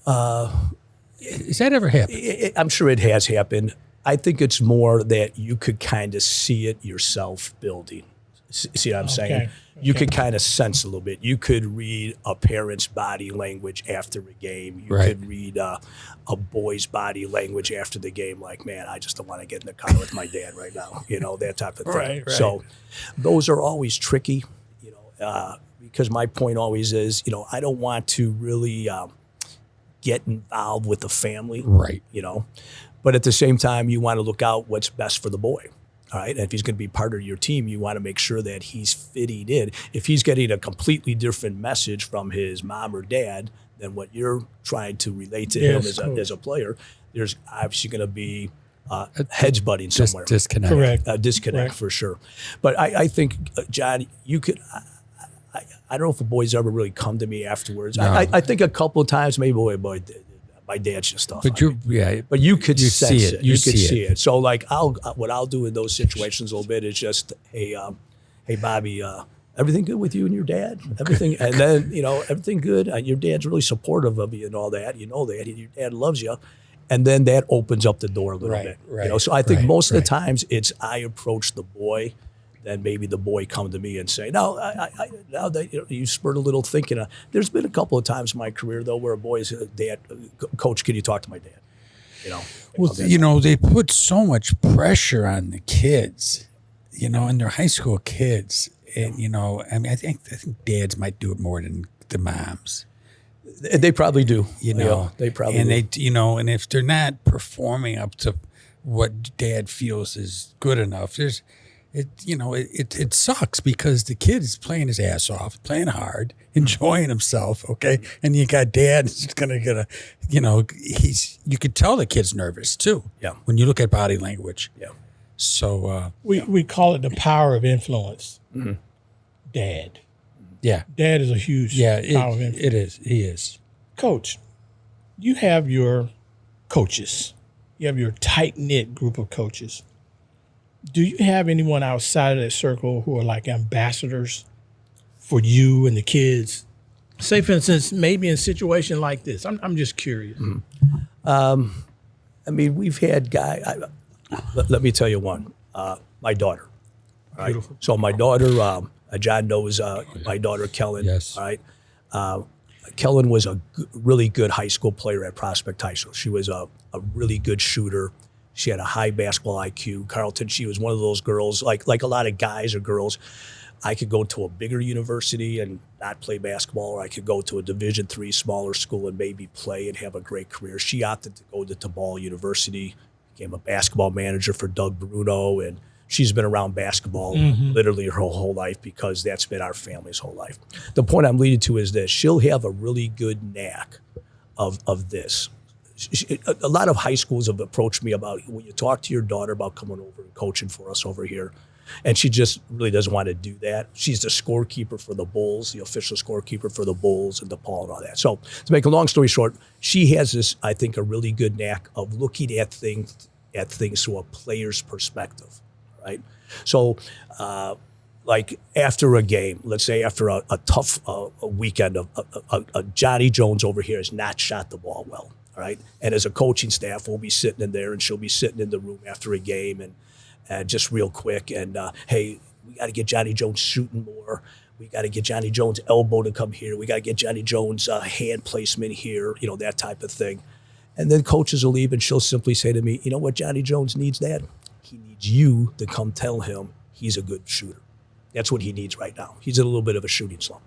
Has that ever happened? I'm sure it has happened. I think it's more that you could kind of see it yourself building. See what I'm saying? You could kind of sense a little bit. You could read a parent's body language after a game. You could read a boy's body language after the game, like, man, I just don't want to get in the car with my dad right now, you know, that type of thing. Right. So those are always tricky, you know, because my point always is, you know, I don't want to really get involved with the family, you know, but at the same time, you want to look out what's best for the boy. All right. And if he's going to be part of your team, you want to make sure that he's fitting in. If he's getting a completely different message from his mom or dad than what you're trying to relate to him as a player, there's obviously going to be heads butting somewhere. Disconnect. Correct. Disconnect for sure. But I think, John, you could. I don't know if a boy's ever really come to me afterwards. No. I think a couple of times, maybe, boy, my dad's just stuff. But but you could sense it. You could see it. So like what I'll do in those situations a little bit is just, hey Bobby, everything good with you and your dad? Everything, and then everything good. Your dad's really supportive of you and all that. You know that your dad loves you, and then that opens up the door a little bit. Right. So I think most of the times it's I approach the boy. Then maybe the boy come to me and say, "No, now that you spurred a little thinking." There's been a couple of times in my career though where a boy said, "Dad, Coach, can you talk to my dad?" Well, they put so much pressure on the kids, and they're high school kids, and I mean, I think dads might do it more than the moms. They probably do. They probably and do. And if they're not performing up to what dad feels is good enough, it sucks because the kid is playing his ass off, playing hard, enjoying himself, okay? And you got dad that's gonna get you could tell the kid's nervous too. Yeah. When you look at body language. Yeah. So we call it the power of influence. Mm-hmm. Dad. Yeah. Dad is a huge power of influence. It is. He is. Coach, you have your coaches. You have your tight-knit group of coaches. Do you have anyone outside of that circle who are like ambassadors for you and the kids? Say, for instance, maybe in a situation like this. I'm just curious. Mm-hmm. I mean, we've had guys. Let me tell you one. My daughter. Right? Beautiful. So my daughter, John knows my daughter, Kellen. Yes. All right. Kellen was a really good high school player at Prospect High School. She was a really good shooter. She had a high basketball IQ. Carlton, she was one of those girls, like a lot of guys or girls. I could go to a bigger university and not play basketball, or I could go to a Division III smaller school and maybe play and have a great career. She opted to go to Tabal University, became a basketball manager for Doug Bruno, and she's been around basketball literally her whole life because that's been our family's whole life. The point I'm leading to is this. She'll have a really good knack of this. A lot of high schools have approached me about, when you talk to your daughter about coming over and coaching for us over here, and she just really doesn't want to do that. She's the scorekeeper for the Bulls, the official scorekeeper for the Bulls and DePaul and all that. So to make a long story short, she has this, I think, a really good knack of looking at things through a player's perspective, right? So like after a game, let's say after a tough a weekend, Johnny Jones over here has not shot the ball well, all right? And as a coaching staff, we'll be sitting in there and she'll be sitting in the room after a game and just real quick, and hey, we got to get Johnny Jones shooting more. We got to get Johnny Jones' elbow to come here. We got to get Johnny Jones' hand placement here, that type of thing. And then coaches will leave, and she'll simply say to me, you know what Johnny Jones needs, Dad? He needs you to come tell him he's a good shooter. That's what he needs right now. He's in a little bit of a shooting slump.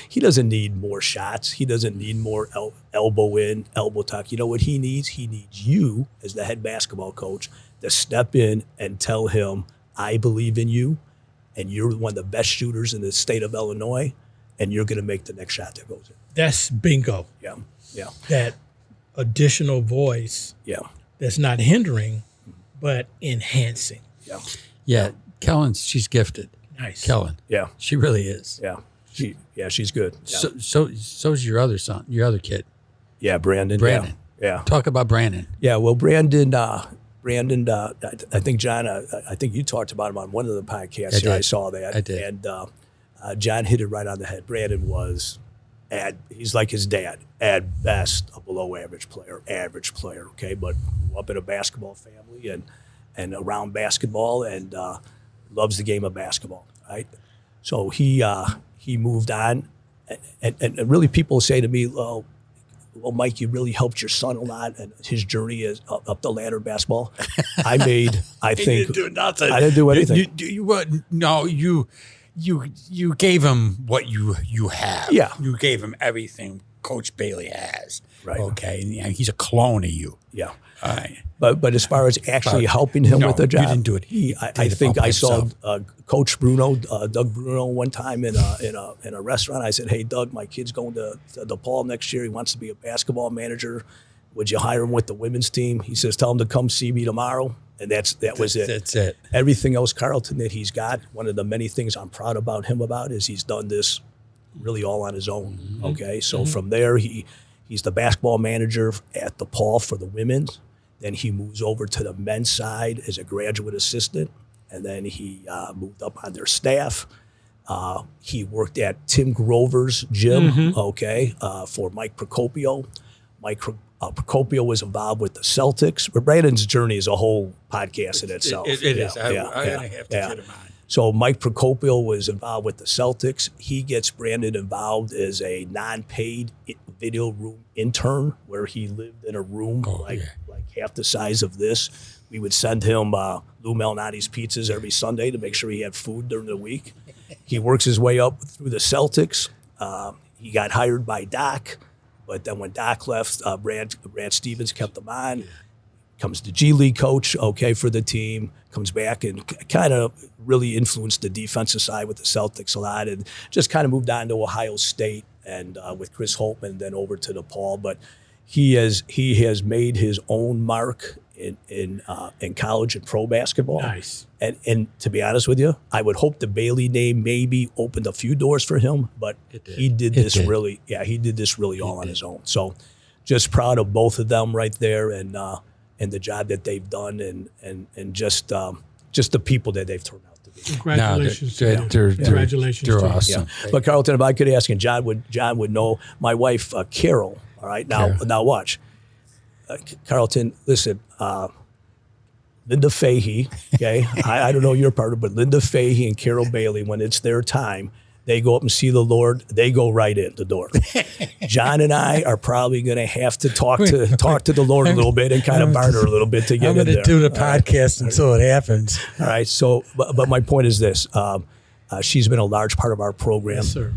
He doesn't need more shots. He doesn't need more elbow in, elbow tuck. You know what he needs? He needs you as the head basketball coach to step in and tell him, I believe in you, and you're one of the best shooters in the state of Illinois, and you're going to make the next shot that goes in. That's bingo. Yeah. That additional voice. Yeah. That's not hindering, but enhancing. Yeah. Kellen's, she's gifted. Nice. Kellen. Yeah. She really is. Yeah. She's good. Yeah. So's your other son, your other kid. Yeah, Brandon. Yeah. Talk about Brandon. Yeah. Well, Brandon, I think John, I think you talked about him on one of the podcasts. I saw that. I did. And John hit it right on the head. Brandon was, he's like his dad, at best a below average player, okay? But grew up in a basketball family and around basketball and loves the game of basketball, right? So he moved on. And really people say to me, well, Mike, you really helped your son a lot, and his journey is up the ladder of basketball. I think You didn't do nothing. I didn't do anything. You gave him what you have. Yeah. You gave him everything Coach Bailey has. Right. Okay. And he's a clone of you. Yeah. All right. But as far as actually helping him with the job, you didn't do it. I think I saw Coach Bruno, Doug Bruno, one time in a restaurant. I said, "Hey, Doug, my kid's going to DePaul next year. He wants to be a basketball manager. Would you hire him with the women's team?" He says, "Tell him to come see me tomorrow." And that was it. That's it. Everything else, Carlton, that he's got. One of the many things I'm proud about him is he's done this really all on his own. Mm-hmm. Okay, so from there he's the basketball manager at DePaul for the women's. Then he moves over to the men's side as a graduate assistant, and then he moved up on their staff. He worked at Tim Grover's gym, for Mike Procopio. Mike Procopio was involved with the Celtics. Brandon's journey is a whole podcast in itself. It is. I have to get him on. So Mike Procopio was involved with the Celtics. He gets Brandon involved as a non-paid video room intern, where he lived in a room like half the size of this. We would send him Lou Malnati's pizzas every Sunday to make sure he had food during the week. He works his way up through the Celtics. He got hired by Doc, but then when Doc left, Brad Stevens kept him on. Comes the G League coach, for the team, comes back and kind of really influenced the defensive side with the Celtics a lot, and just kind of moved on to Ohio State and with Chris Holtman, then over to DePaul. But he has made his own mark in college and pro basketball. Nice. And to be honest with you, I would hope the Bailey name maybe opened a few doors for him, but he did this really all on his own. So just proud of both of them right there, and the job that they've done, and just the people that they've turned out to be. Congratulations. Congratulations. They're awesome. Yeah. But Carlton, if I could ask, and John would know, my wife, Carol, all right, now watch. Carlton, listen, Linda Fahey, okay? I don't know your part, but Linda Fahey and Carol Bailey, when it's their time, they go up and see the Lord, they go right in the door. John and I are probably going to have to talk to the Lord a little bit and kind of barter a little bit to get in there. I'm going to do the podcast until it happens. All right. So, but my point is this. She's been a large part of our program. Yes, sir.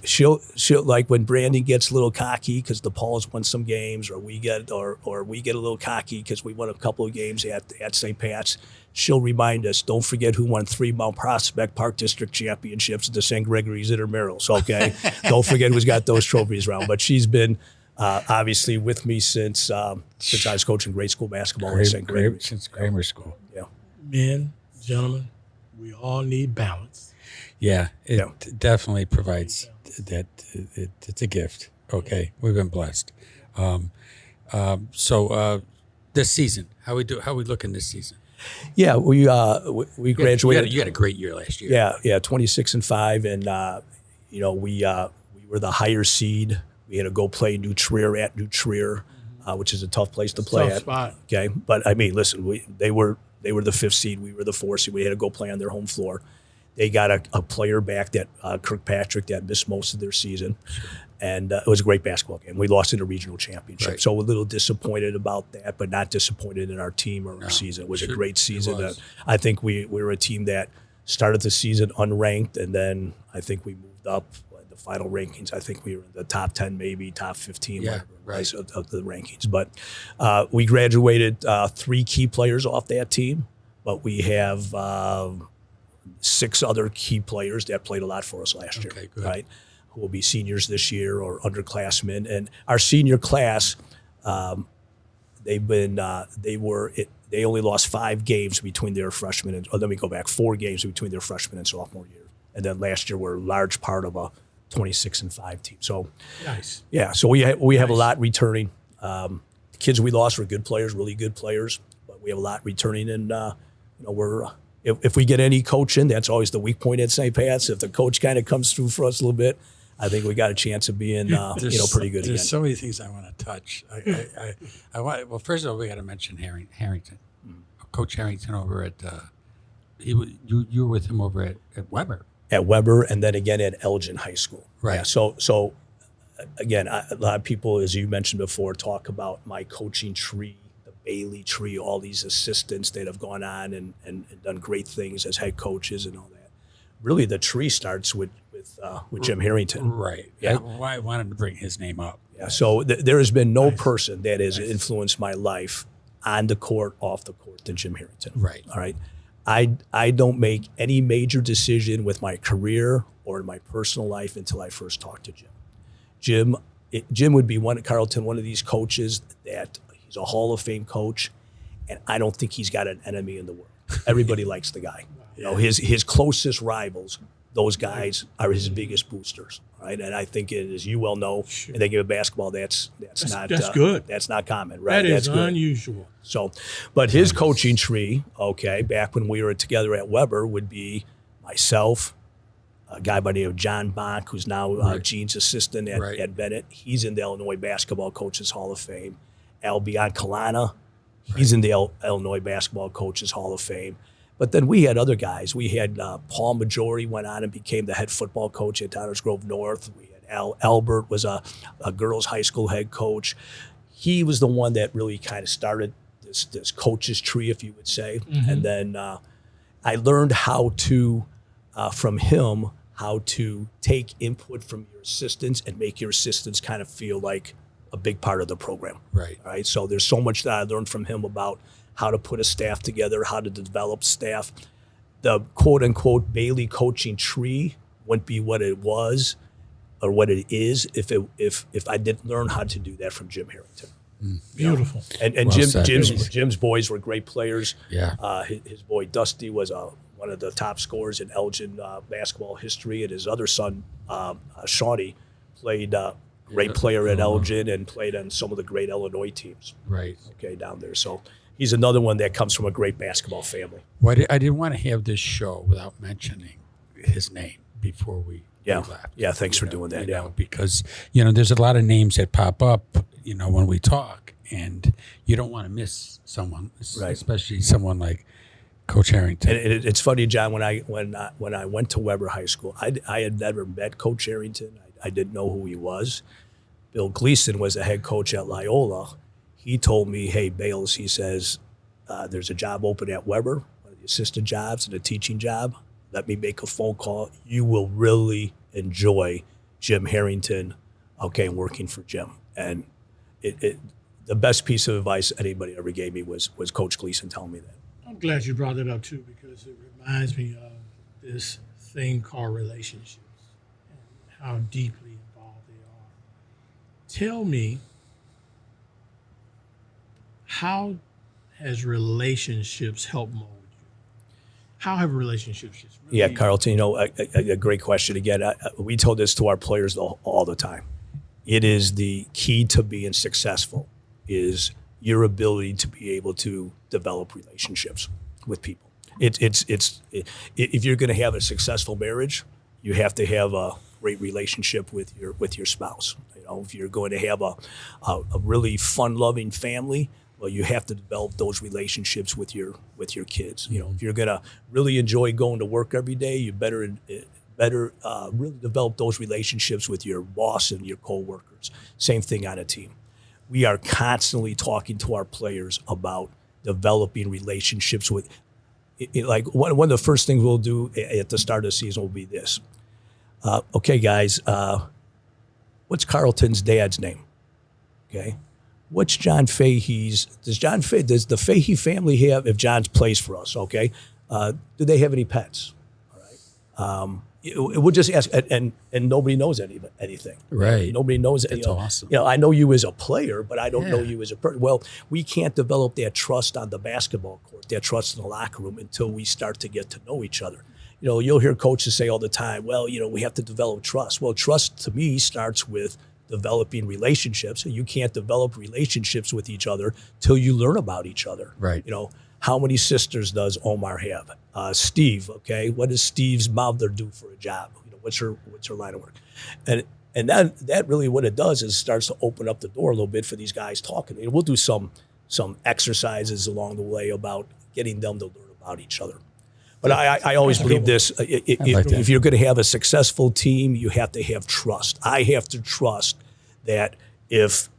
She'll like when Brandon gets a little cocky because the Pauls won some games, or we get a little cocky because we won a couple of games at St. Pat's. She'll remind us, don't forget who won 3 Mount Prospect Park District championships at the St. Gregory's intramurals. Okay, don't forget who's got those trophies around. But she's been obviously with me since I was coaching grade school basketball at St. Gregory's. Since grammar school. Yeah. Men, gentlemen, we all need balance. Yeah, it definitely provides that. It's a gift. Okay, we've been blessed. So this season, how we looking this season? Yeah, we graduated. You had a great year last year. Yeah, 26-5, and we were the higher seed. We had to go play New Trier at New Trier, which is a tough place to play at. Spot. Okay, but I mean, listen, they were the 5th seed. We were the 4th seed. We had to go play on their home floor. They got a player back, that Kirkpatrick, that missed most of their season. And it was a great basketball game. We lost in a regional championship. Right. So a little disappointed about that, but not disappointed in our team or our season. It was a great season. I think we were a team that started the season unranked, and then I think we moved up in the final rankings. I think we were in the top 10, maybe top 15 of the rankings. But we graduated 3 key players off that team, but we have 6 other key players that played a lot for us last year, good. right? Who will be seniors this year or underclassmen. And our senior class, they only lost 5 games between their freshmen and, let me go back, 4 games between their freshman and sophomore year. And then last year we're a large part of a 26-5 team. So nice. Yeah, so we have a lot returning. The kids we lost were good players, really good players, but we have a lot returning, and we're if we get any coach in, that's always the weak point at St. Pat's. If the coach kind of comes through for us a little bit, I think we got a chance of being pretty good. There's so many things I want to touch. I want. Well, first of all, we got to mention Harrington, Coach Harrington over at. You were with him over at Weber. At Weber, and then again at Elgin High School. Right. Yeah, so again, a lot of people, as you mentioned before, talk about my coaching tree, the Bailey tree, all these assistants that have gone on and done great things as head coaches and all that. Really, the tree starts with Jim Harrington. Right. Yeah. I wanted to bring his name up. Yeah. So there has been no person that has influenced my life on the court, off the court, than Jim Harrington. Right. All right. I don't make any major decision with my career or in my personal life until I first talk to Jim. Jim would be one of these coaches that he's a Hall of Fame coach, and I don't think he's got an enemy in the world. Everybody likes the guy. His closest rivals, those guys are his biggest boosters, right? And I think, as you well know, in the game of basketball, that's not good. That's not common, right? That is that's good. unusual. So, but his coaching tree, back when we were together at Weber, would be myself, a guy by the name of John Bonk, who's now Gene's assistant at Bennett. He's in the Illinois Basketball Coaches Hall of Fame. Albion Kalana, he's in the Illinois Basketball Coaches Hall of Fame. But then we had other guys. We had Paul Majori went on and became the head football coach at Downers Grove North. We had Albert was a girls' high school head coach. He was the one that really kind of started this coach's tree, if you would say. Mm-hmm. And then I learned from him how to take input from your assistants and make your assistants kind of feel like a big part of the program. Right. All right. So there's so much that I learned from him about how to put a staff together, how to develop staff. The quote-unquote Bailey coaching tree wouldn't be what it was or what it is if I didn't learn how to do that from Jim Harrington. Beautiful. And Well Jim's boys were great players. Yeah. His boy Dusty was one of the top scorers in Elgin basketball history, and his other son, Shawnee, played great player at Elgin and played on some of the great Illinois teams. Right. Okay, down there. So he's another one that comes from a great basketball family. Well, I didn't want to have this show without mentioning his name before we left. Yeah, thanks for doing that. Yeah. Because, there's a lot of names that pop up, when we talk, and you don't want to miss someone, especially someone like Coach Harrington. And it's funny, John, when I went to Weber High School, I had never met Coach Harrington. I didn't know who he was. Bill Gleason was the head coach at Loyola. He told me, hey, Bales, he says, there's a job open at Weber, one of the assistant jobs and a teaching job. Let me make a phone call. You will really enjoy Jim Harrington, okay, and working for Jim. And the best piece of advice anybody ever gave me was Coach Gleason telling me that. I'm glad you brought that up, too, because it reminds me of this thing called relationships and how deeply involved they are. Tell me, how has relationships helped mold you? How have relationships just really... Yeah, Carlton, a great question. Again, we told this to our players all the time. It is the key to being successful is your ability to be able to develop relationships with people. If you're going to have a successful marriage, you have to have a great relationship with your spouse. If you're going to have a really fun-loving family, well, you have to develop those relationships with your kids. If you're going to really enjoy going to work every day, you better really develop those relationships with your boss and your coworkers. Same thing on a team. We are constantly talking to our players about developing relationships with, like one of the first things we'll do at the start of the season will be this. Okay, guys, what's Carlton's dad's name? Okay. What's John Fahey's? Does the Fahey family have, if John's plays for us, okay, do they have any pets? All right. We'll just ask, and nobody knows anything. Right. Nobody knows. That's awesome. I know you as a player, but I don't know you as a person. Well, we can't develop that trust on the basketball court, that trust in the locker room until we start to get to know each other. You'll hear coaches say all the time, well, we have to develop trust. Well, trust to me starts with developing relationships. You can't develop relationships with each other till you learn about each other. Right. How many sisters does Omar have? Steve, okay, what does Steve's mother do for a job? What's her line of work? And that really what it does is starts to open up the door a little bit for these guys talking. We'll do some exercises along the way about getting them to learn about each other. But I always believe this, if you're going to have a successful team, you have to have trust. I have to trust that if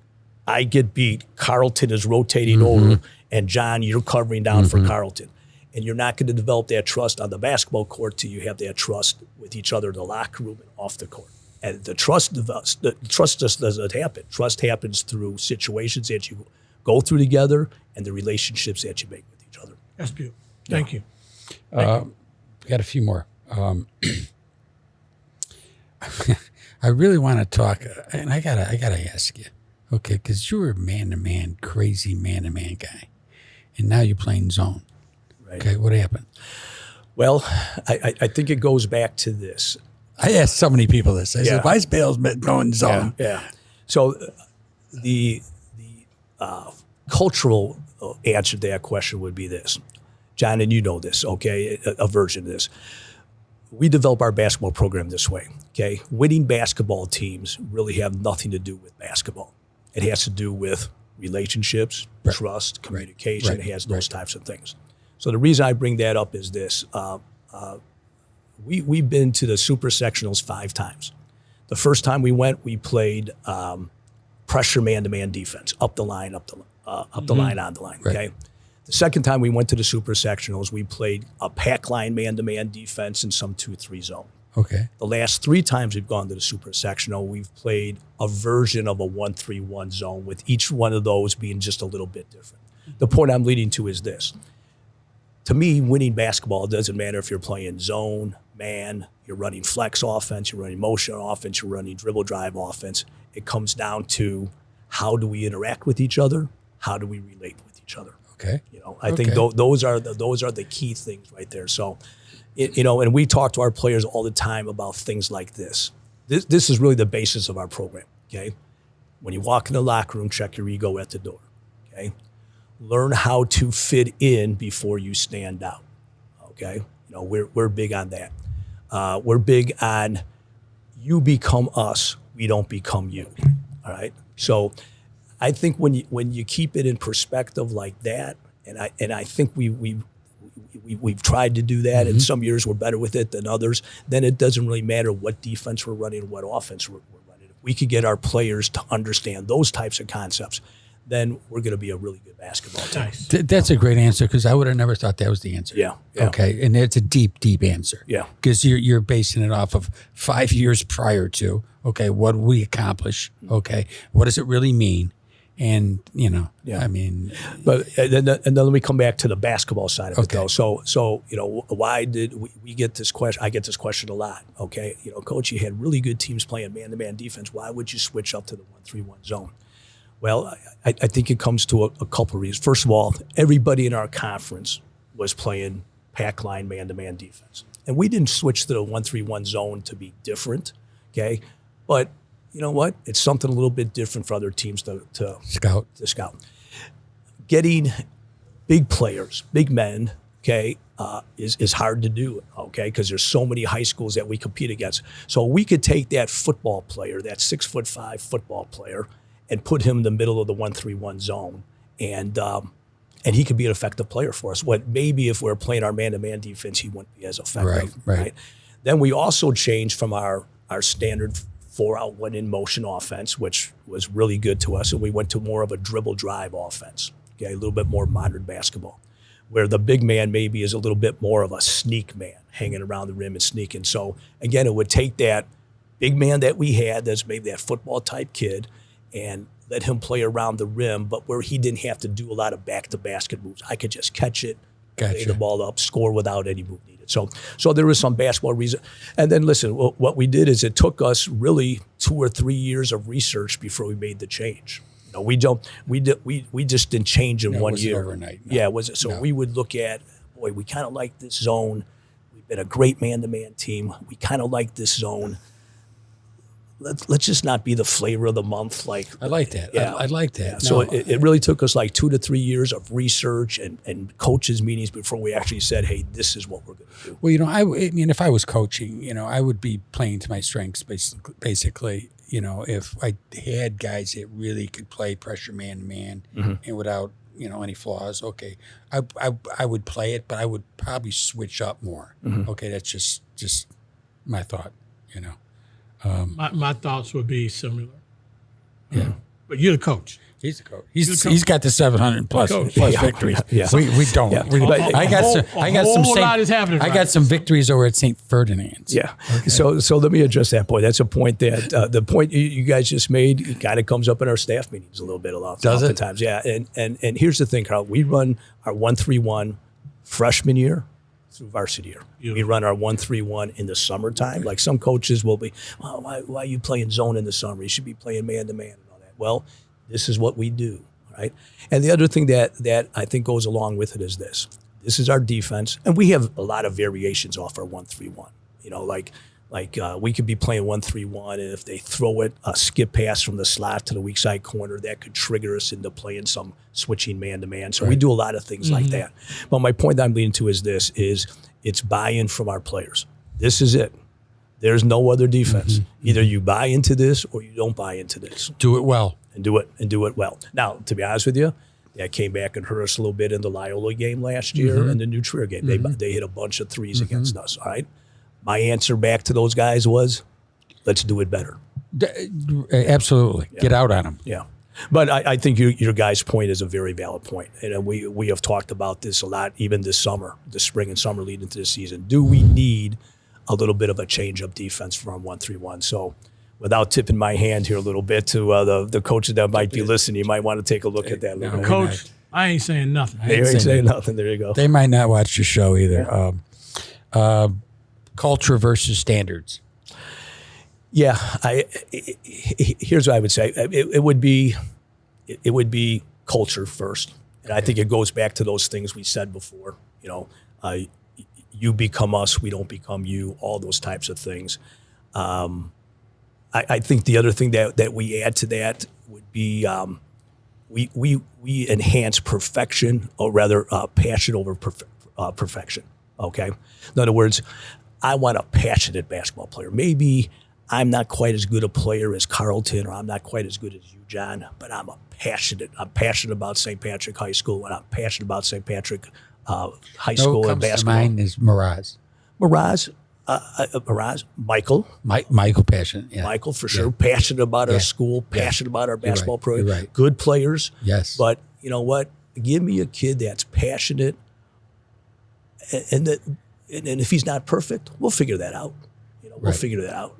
I get beat, Carlton is rotating over, and John, you're covering down for Carlton. And you're not going to develop that trust on the basketball court till you have that trust with each other in the locker room and off the court. And the trust just doesn't happen. Trust happens through situations that you go through together and the relationships that you make with each other. That's beautiful. Thank you. We got a few more. I really want to talk, and I gotta ask you, okay, because you were a man-to-man, crazy man-to-man guy, and now you're playing zone. Right. Okay, what happened? Well, I think it goes back to this. I asked so many people this. I said, why is Bales going zone? Yeah. So the cultural answer to that question would be this. John, and you know this, okay, a version of this. We develop our basketball program this way, okay? Winning basketball teams really have nothing to do with basketball. It has to do with relationships, trust, communication. It has those types of things. So the reason I bring that up is this. We've been to the Super Sectionals 5 times. The first time we went, we played pressure man-to-man defense, up the line, on the line, okay? The second time we went to the Super Sectionals, we played a pack line man-to-man defense and some 2-3 zone. Okay. The last 3 times we've gone to the Super Sectional, we've played a version of a 1-3-1 zone with each one of those being just a little bit different. The point I'm leading to is this. To me, winning basketball, it doesn't matter if you're playing zone, man, you're running flex offense, you're running motion offense, you're running dribble drive offense. It comes down to how do we interact with each other? How do we relate with each other? Okay. I think those are the key things right there. So, and we talk to our players all the time about things like this. This is really the basis of our program, okay? When you walk in the locker room, check your ego at the door, okay? Learn how to fit in before you stand out, okay? We're big on that. We're big on you become us, we don't become you, all right? So I think when you keep it in perspective like that, and I think we we've tried to do that, and some years we're better with it than others. Then it doesn't really matter what defense we're running and what offense we're running. If we could get our players to understand those types of concepts, then we're going to be a really good basketball team. Nice. That's a great answer, because I would have never thought that was the answer. Yeah. Okay, and it's a deep, deep answer. Yeah. Because you're basing it off of 5 years prior to, okay, what did we accomplish? Okay, what does it really mean? And, I mean. But and then let me come back to the basketball side of it, though. So why did we get this question? I get this question a lot. Okay, Coach, you had really good teams playing man-to-man defense. Why would you switch up to the 1-3-1 zone? Well, I think it comes to a couple of reasons. First of all, everybody in our conference was playing pack line man-to-man defense. And we didn't switch to the 1-3-1 zone to be different, okay? But you know what? It's something a little bit different for other teams to scout. Getting big players, big men, okay, is hard to do, okay, because there's so many high schools that we compete against. So we could take that football player, that 6'5" football player, and put him in the middle of the 1-3-1 zone, and he could be an effective player for us. What maybe if we're playing our man-to-man defense, he wouldn't be as effective. Right. Then we also changed from our standard 4-out, 1-in motion offense, which was really good to us, and we went to more of a dribble drive offense. Okay, a little bit more modern basketball, where the big man maybe is a little bit more of a sneak man, hanging around the rim and sneaking. So again, it would take that big man that we had, that's maybe that football type kid, and let him play around the rim, but where he didn't have to do a lot of back-to-basket moves. I could just catch it, lay the ball up, score without any move needed. So there was some basketball reason. And then listen, what we did is it took us really 2 or 3 years of research before we made the change. We just didn't change in 1 year. Overnight. No. Yeah, was it? So we would look at, boy, we kind of like this zone. We've been a great man-to-man team. We kind of like this zone. Let's just not be the flavor of the month. Like I like that. Yeah. I like that. Yeah. No. So it really took us like 2 to 3 years of research and coaches meetings before we actually said, hey, this is what we're going to do. Well, I mean, if I was coaching, I would be playing to my strengths, basically. If I had guys that really could play pressure man-to-man and without, any flaws, okay, I would play it, but I would probably switch up more. Okay, that's just my thought, My thoughts would be similar. Yeah. But you're the coach. He's the coach. He's got the 700 plus victories. Yeah. We don't. Yeah. I got some victories over at St. Ferdinand's. Yeah. Okay. So let me address that point. That's a point that the point you guys just made, it kind of comes up in our staff meetings a little bit oftentimes. Yeah. And here's the thing, Carl. We run our 1-3-1 freshman year through varsity year. We run our 1-3-1 in the summertime. Like some coaches will be, why are you playing zone in the summer? You should be playing man-to-man and all that. Well, this is what we do, right? And the other thing that I think goes along with it is this. This is our defense, and we have a lot of variations off our 1-3-1. Like we could be playing 1-3-1, and if they throw it, a skip pass from the slot to the weak side corner, that could trigger us into playing some switching man-to-man. So we do a lot of things like that. But my point that I'm leading to is this, is it's buy-in from our players. This is it. There's no other defense. Either you buy into this or you don't buy into this. Do it well. And do it well. Now, to be honest with you, that came back and hurt us a little bit in the Loyola game last year and the New Trier game. They hit a bunch of threes against us, all right? My answer back to those guys was, let's do it better. Absolutely. Yeah. Get out on them. Yeah. But I think your guys' point is a very valid point. And we have talked about this a lot, even this summer, the spring and summer leading into the season. Do we need a little bit of a change-up defense from 1-3-1? So without tipping my hand here a little bit to the coaches that might be listening, you might want to take a look at that. Coach, I ain't saying nothing. You ain't saying nothing. There you go. They might not watch the show either. Yeah. Culture versus standards. Yeah, here's what I would say. It would be culture first, and I think it goes back to those things we said before. You become us, we don't become you. All those types of things. I think the other thing that we add to that would be we enhance perfection, or rather passion over perfection. Okay, in other words, I want a passionate basketball player. Maybe I'm not quite as good a player as Carlton, or I'm not quite as good as you, John, but I'm passionate about St. Patrick High School, and I'm passionate about St. Patrick high school and comes to basketball. mind is Miraz. Miraz, Michael. Michael passionate. Yeah. Michael, for sure. Passionate about our school, passionate about our basketball program. You're right. Good players. Yes. But you know what? Give me a kid that's passionate, and if he's not perfect, we'll figure that out. We'll figure that out.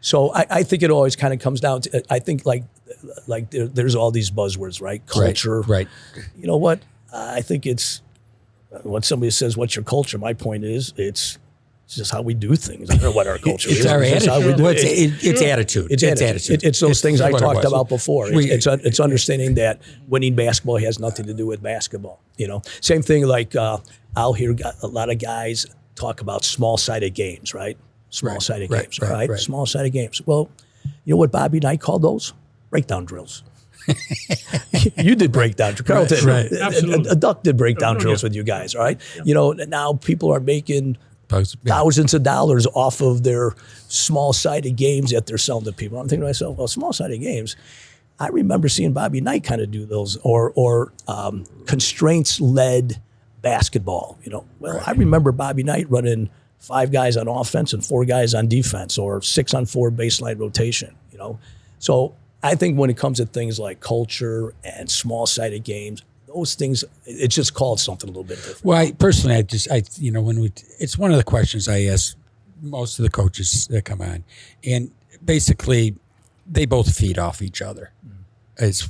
So I think it always kind of comes down to, I think like there's all these buzzwords, right? Culture. Right. You know what? I think it's when somebody says, "What's your culture?" My point is, it's just how we do things. I don't know what our culture is. It's our It's how we attitude. do It's attitude. It's attitude. It's those things I talked about before. It's understanding that winning basketball has nothing to do with basketball. Same thing. Like I'll hear a lot of guys talk about small-sided games, right? Small-sided games, right? Small-sided games. Well, you know what Bobby Knight called those? Breakdown drills. You did breakdown drills. Carlton, right. Absolutely. A Duck did breakdown drills with you guys, right? Now people are making thousands of dollars off of their small-sided games that they're selling to people. I'm thinking to myself, well, small-sided games, I remember seeing Bobby Knight kind of do those, or constraints-led basketball. I remember Bobby Knight running 5 guys on offense and 4 guys on defense, or 6-on-4 baseline rotation. So I think when it comes to things like culture and small-sided games, those things, it's just called something a little bit different. Well, personally, it's one of the questions I ask most of the coaches that come on, and basically, they both feed off each other. Is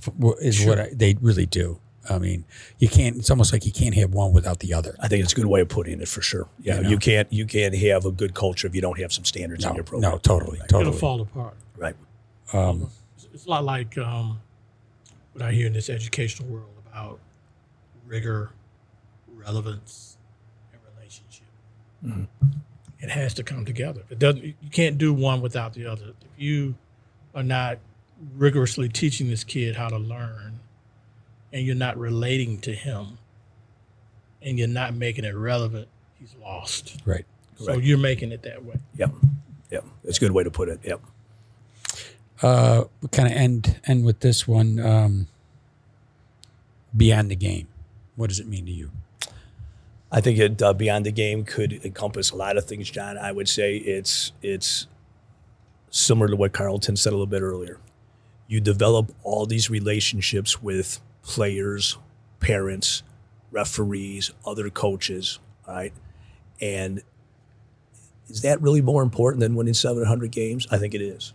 what they really do. I mean, you can't. It's almost like you can't have one without the other. I think it's a good way of putting it, for sure. Yeah, you can't have a good culture if you don't have some standards in your program. No, totally. It'll fall apart. Right. It's a lot like what I hear in this educational world about rigor, relevance, and relationship. Mm-hmm. It has to come together. It doesn't. You can't do one without the other. If you are not rigorously teaching this kid how to learn, and you're not relating to him, and you're not making it relevant, he's lost. Right. So you're making it that way. Yep. That's a good way to put it. Yep. We kind of end with this one. Beyond the game, what does it mean to you? I think beyond the game could encompass a lot of things, John. I would say it's similar to what Carlton said a little bit earlier. You develop all these relationships with players, parents, referees, other coaches, all right? And is that really more important than winning 700 games? I think it is.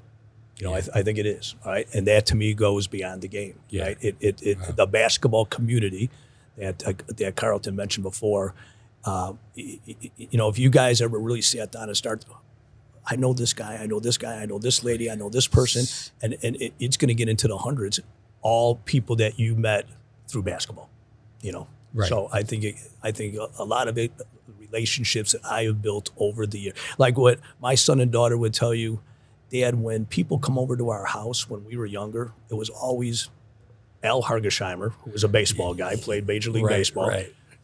I think it is, all right? And that, to me, goes beyond the game, right? The basketball community that Carlton mentioned before, if you guys ever really sat down and start, I know this guy, I know this guy, I know this lady, I know this person, and it's going to get into the hundreds, all people that you met through basketball, Right. So I think a lot of it, relationships that I have built over the year, like what my son and daughter would tell you, Dad, when people come over to our house when we were younger, it was always Al Hargesheimer, who was a baseball guy, played Major League Baseball,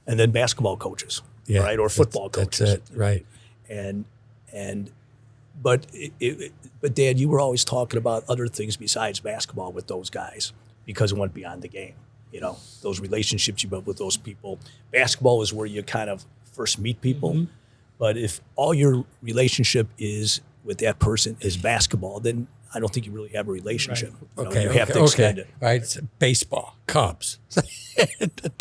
and then basketball coaches, right, or football coaches. That's it, right. But Dad, you were always talking about other things besides basketball with those guys because it went beyond the game. Those relationships you built with those people. Basketball is where you kind of first meet people, but if all your relationship is with that person is basketball, then I don't think you really have a relationship. Right. You have to extend it. Right. It's baseball, Cubs.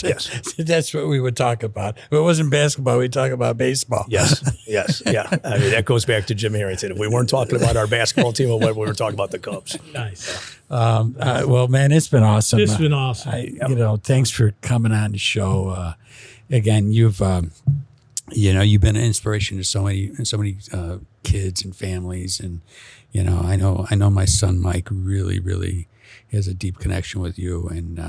Yes. That's what we would talk about. If it wasn't basketball, we'd talk about baseball. Yes. Yeah. I mean, that goes back to Jim Harrington. If we weren't talking about our basketball team, we were talking about the Cubs. Nice. Well, man, it's been awesome. It's been awesome. Thanks for coming on the show. Again, you've been an inspiration to so many kids and families, and I know my son Mike really, really has a deep connection with you, and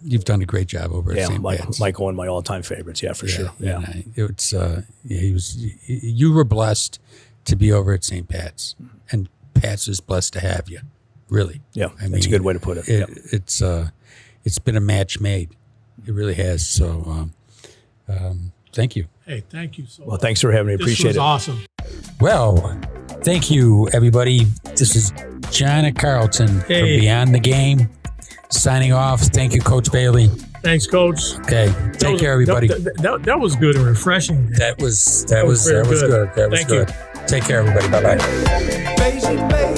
you've done a great job over at St. Pat's. Mike, one of my all-time favorites, for sure. Yeah, you were blessed to be over at St. Pat's, and Pat's is blessed to have you. Really, that's a good way to put it. It's been a match made. It really has. So, thank you. Hey, thank you so much. Well, thanks for having me. Appreciate it. This was awesome. Well, thank you, everybody. This is John Carlton from Beyond the Game signing off. Thank you, Coach Bailey. Thanks, Coach. Okay. Take care, everybody. That was good and refreshing. That was good. That was Thank good. Take care, everybody. Bye-bye.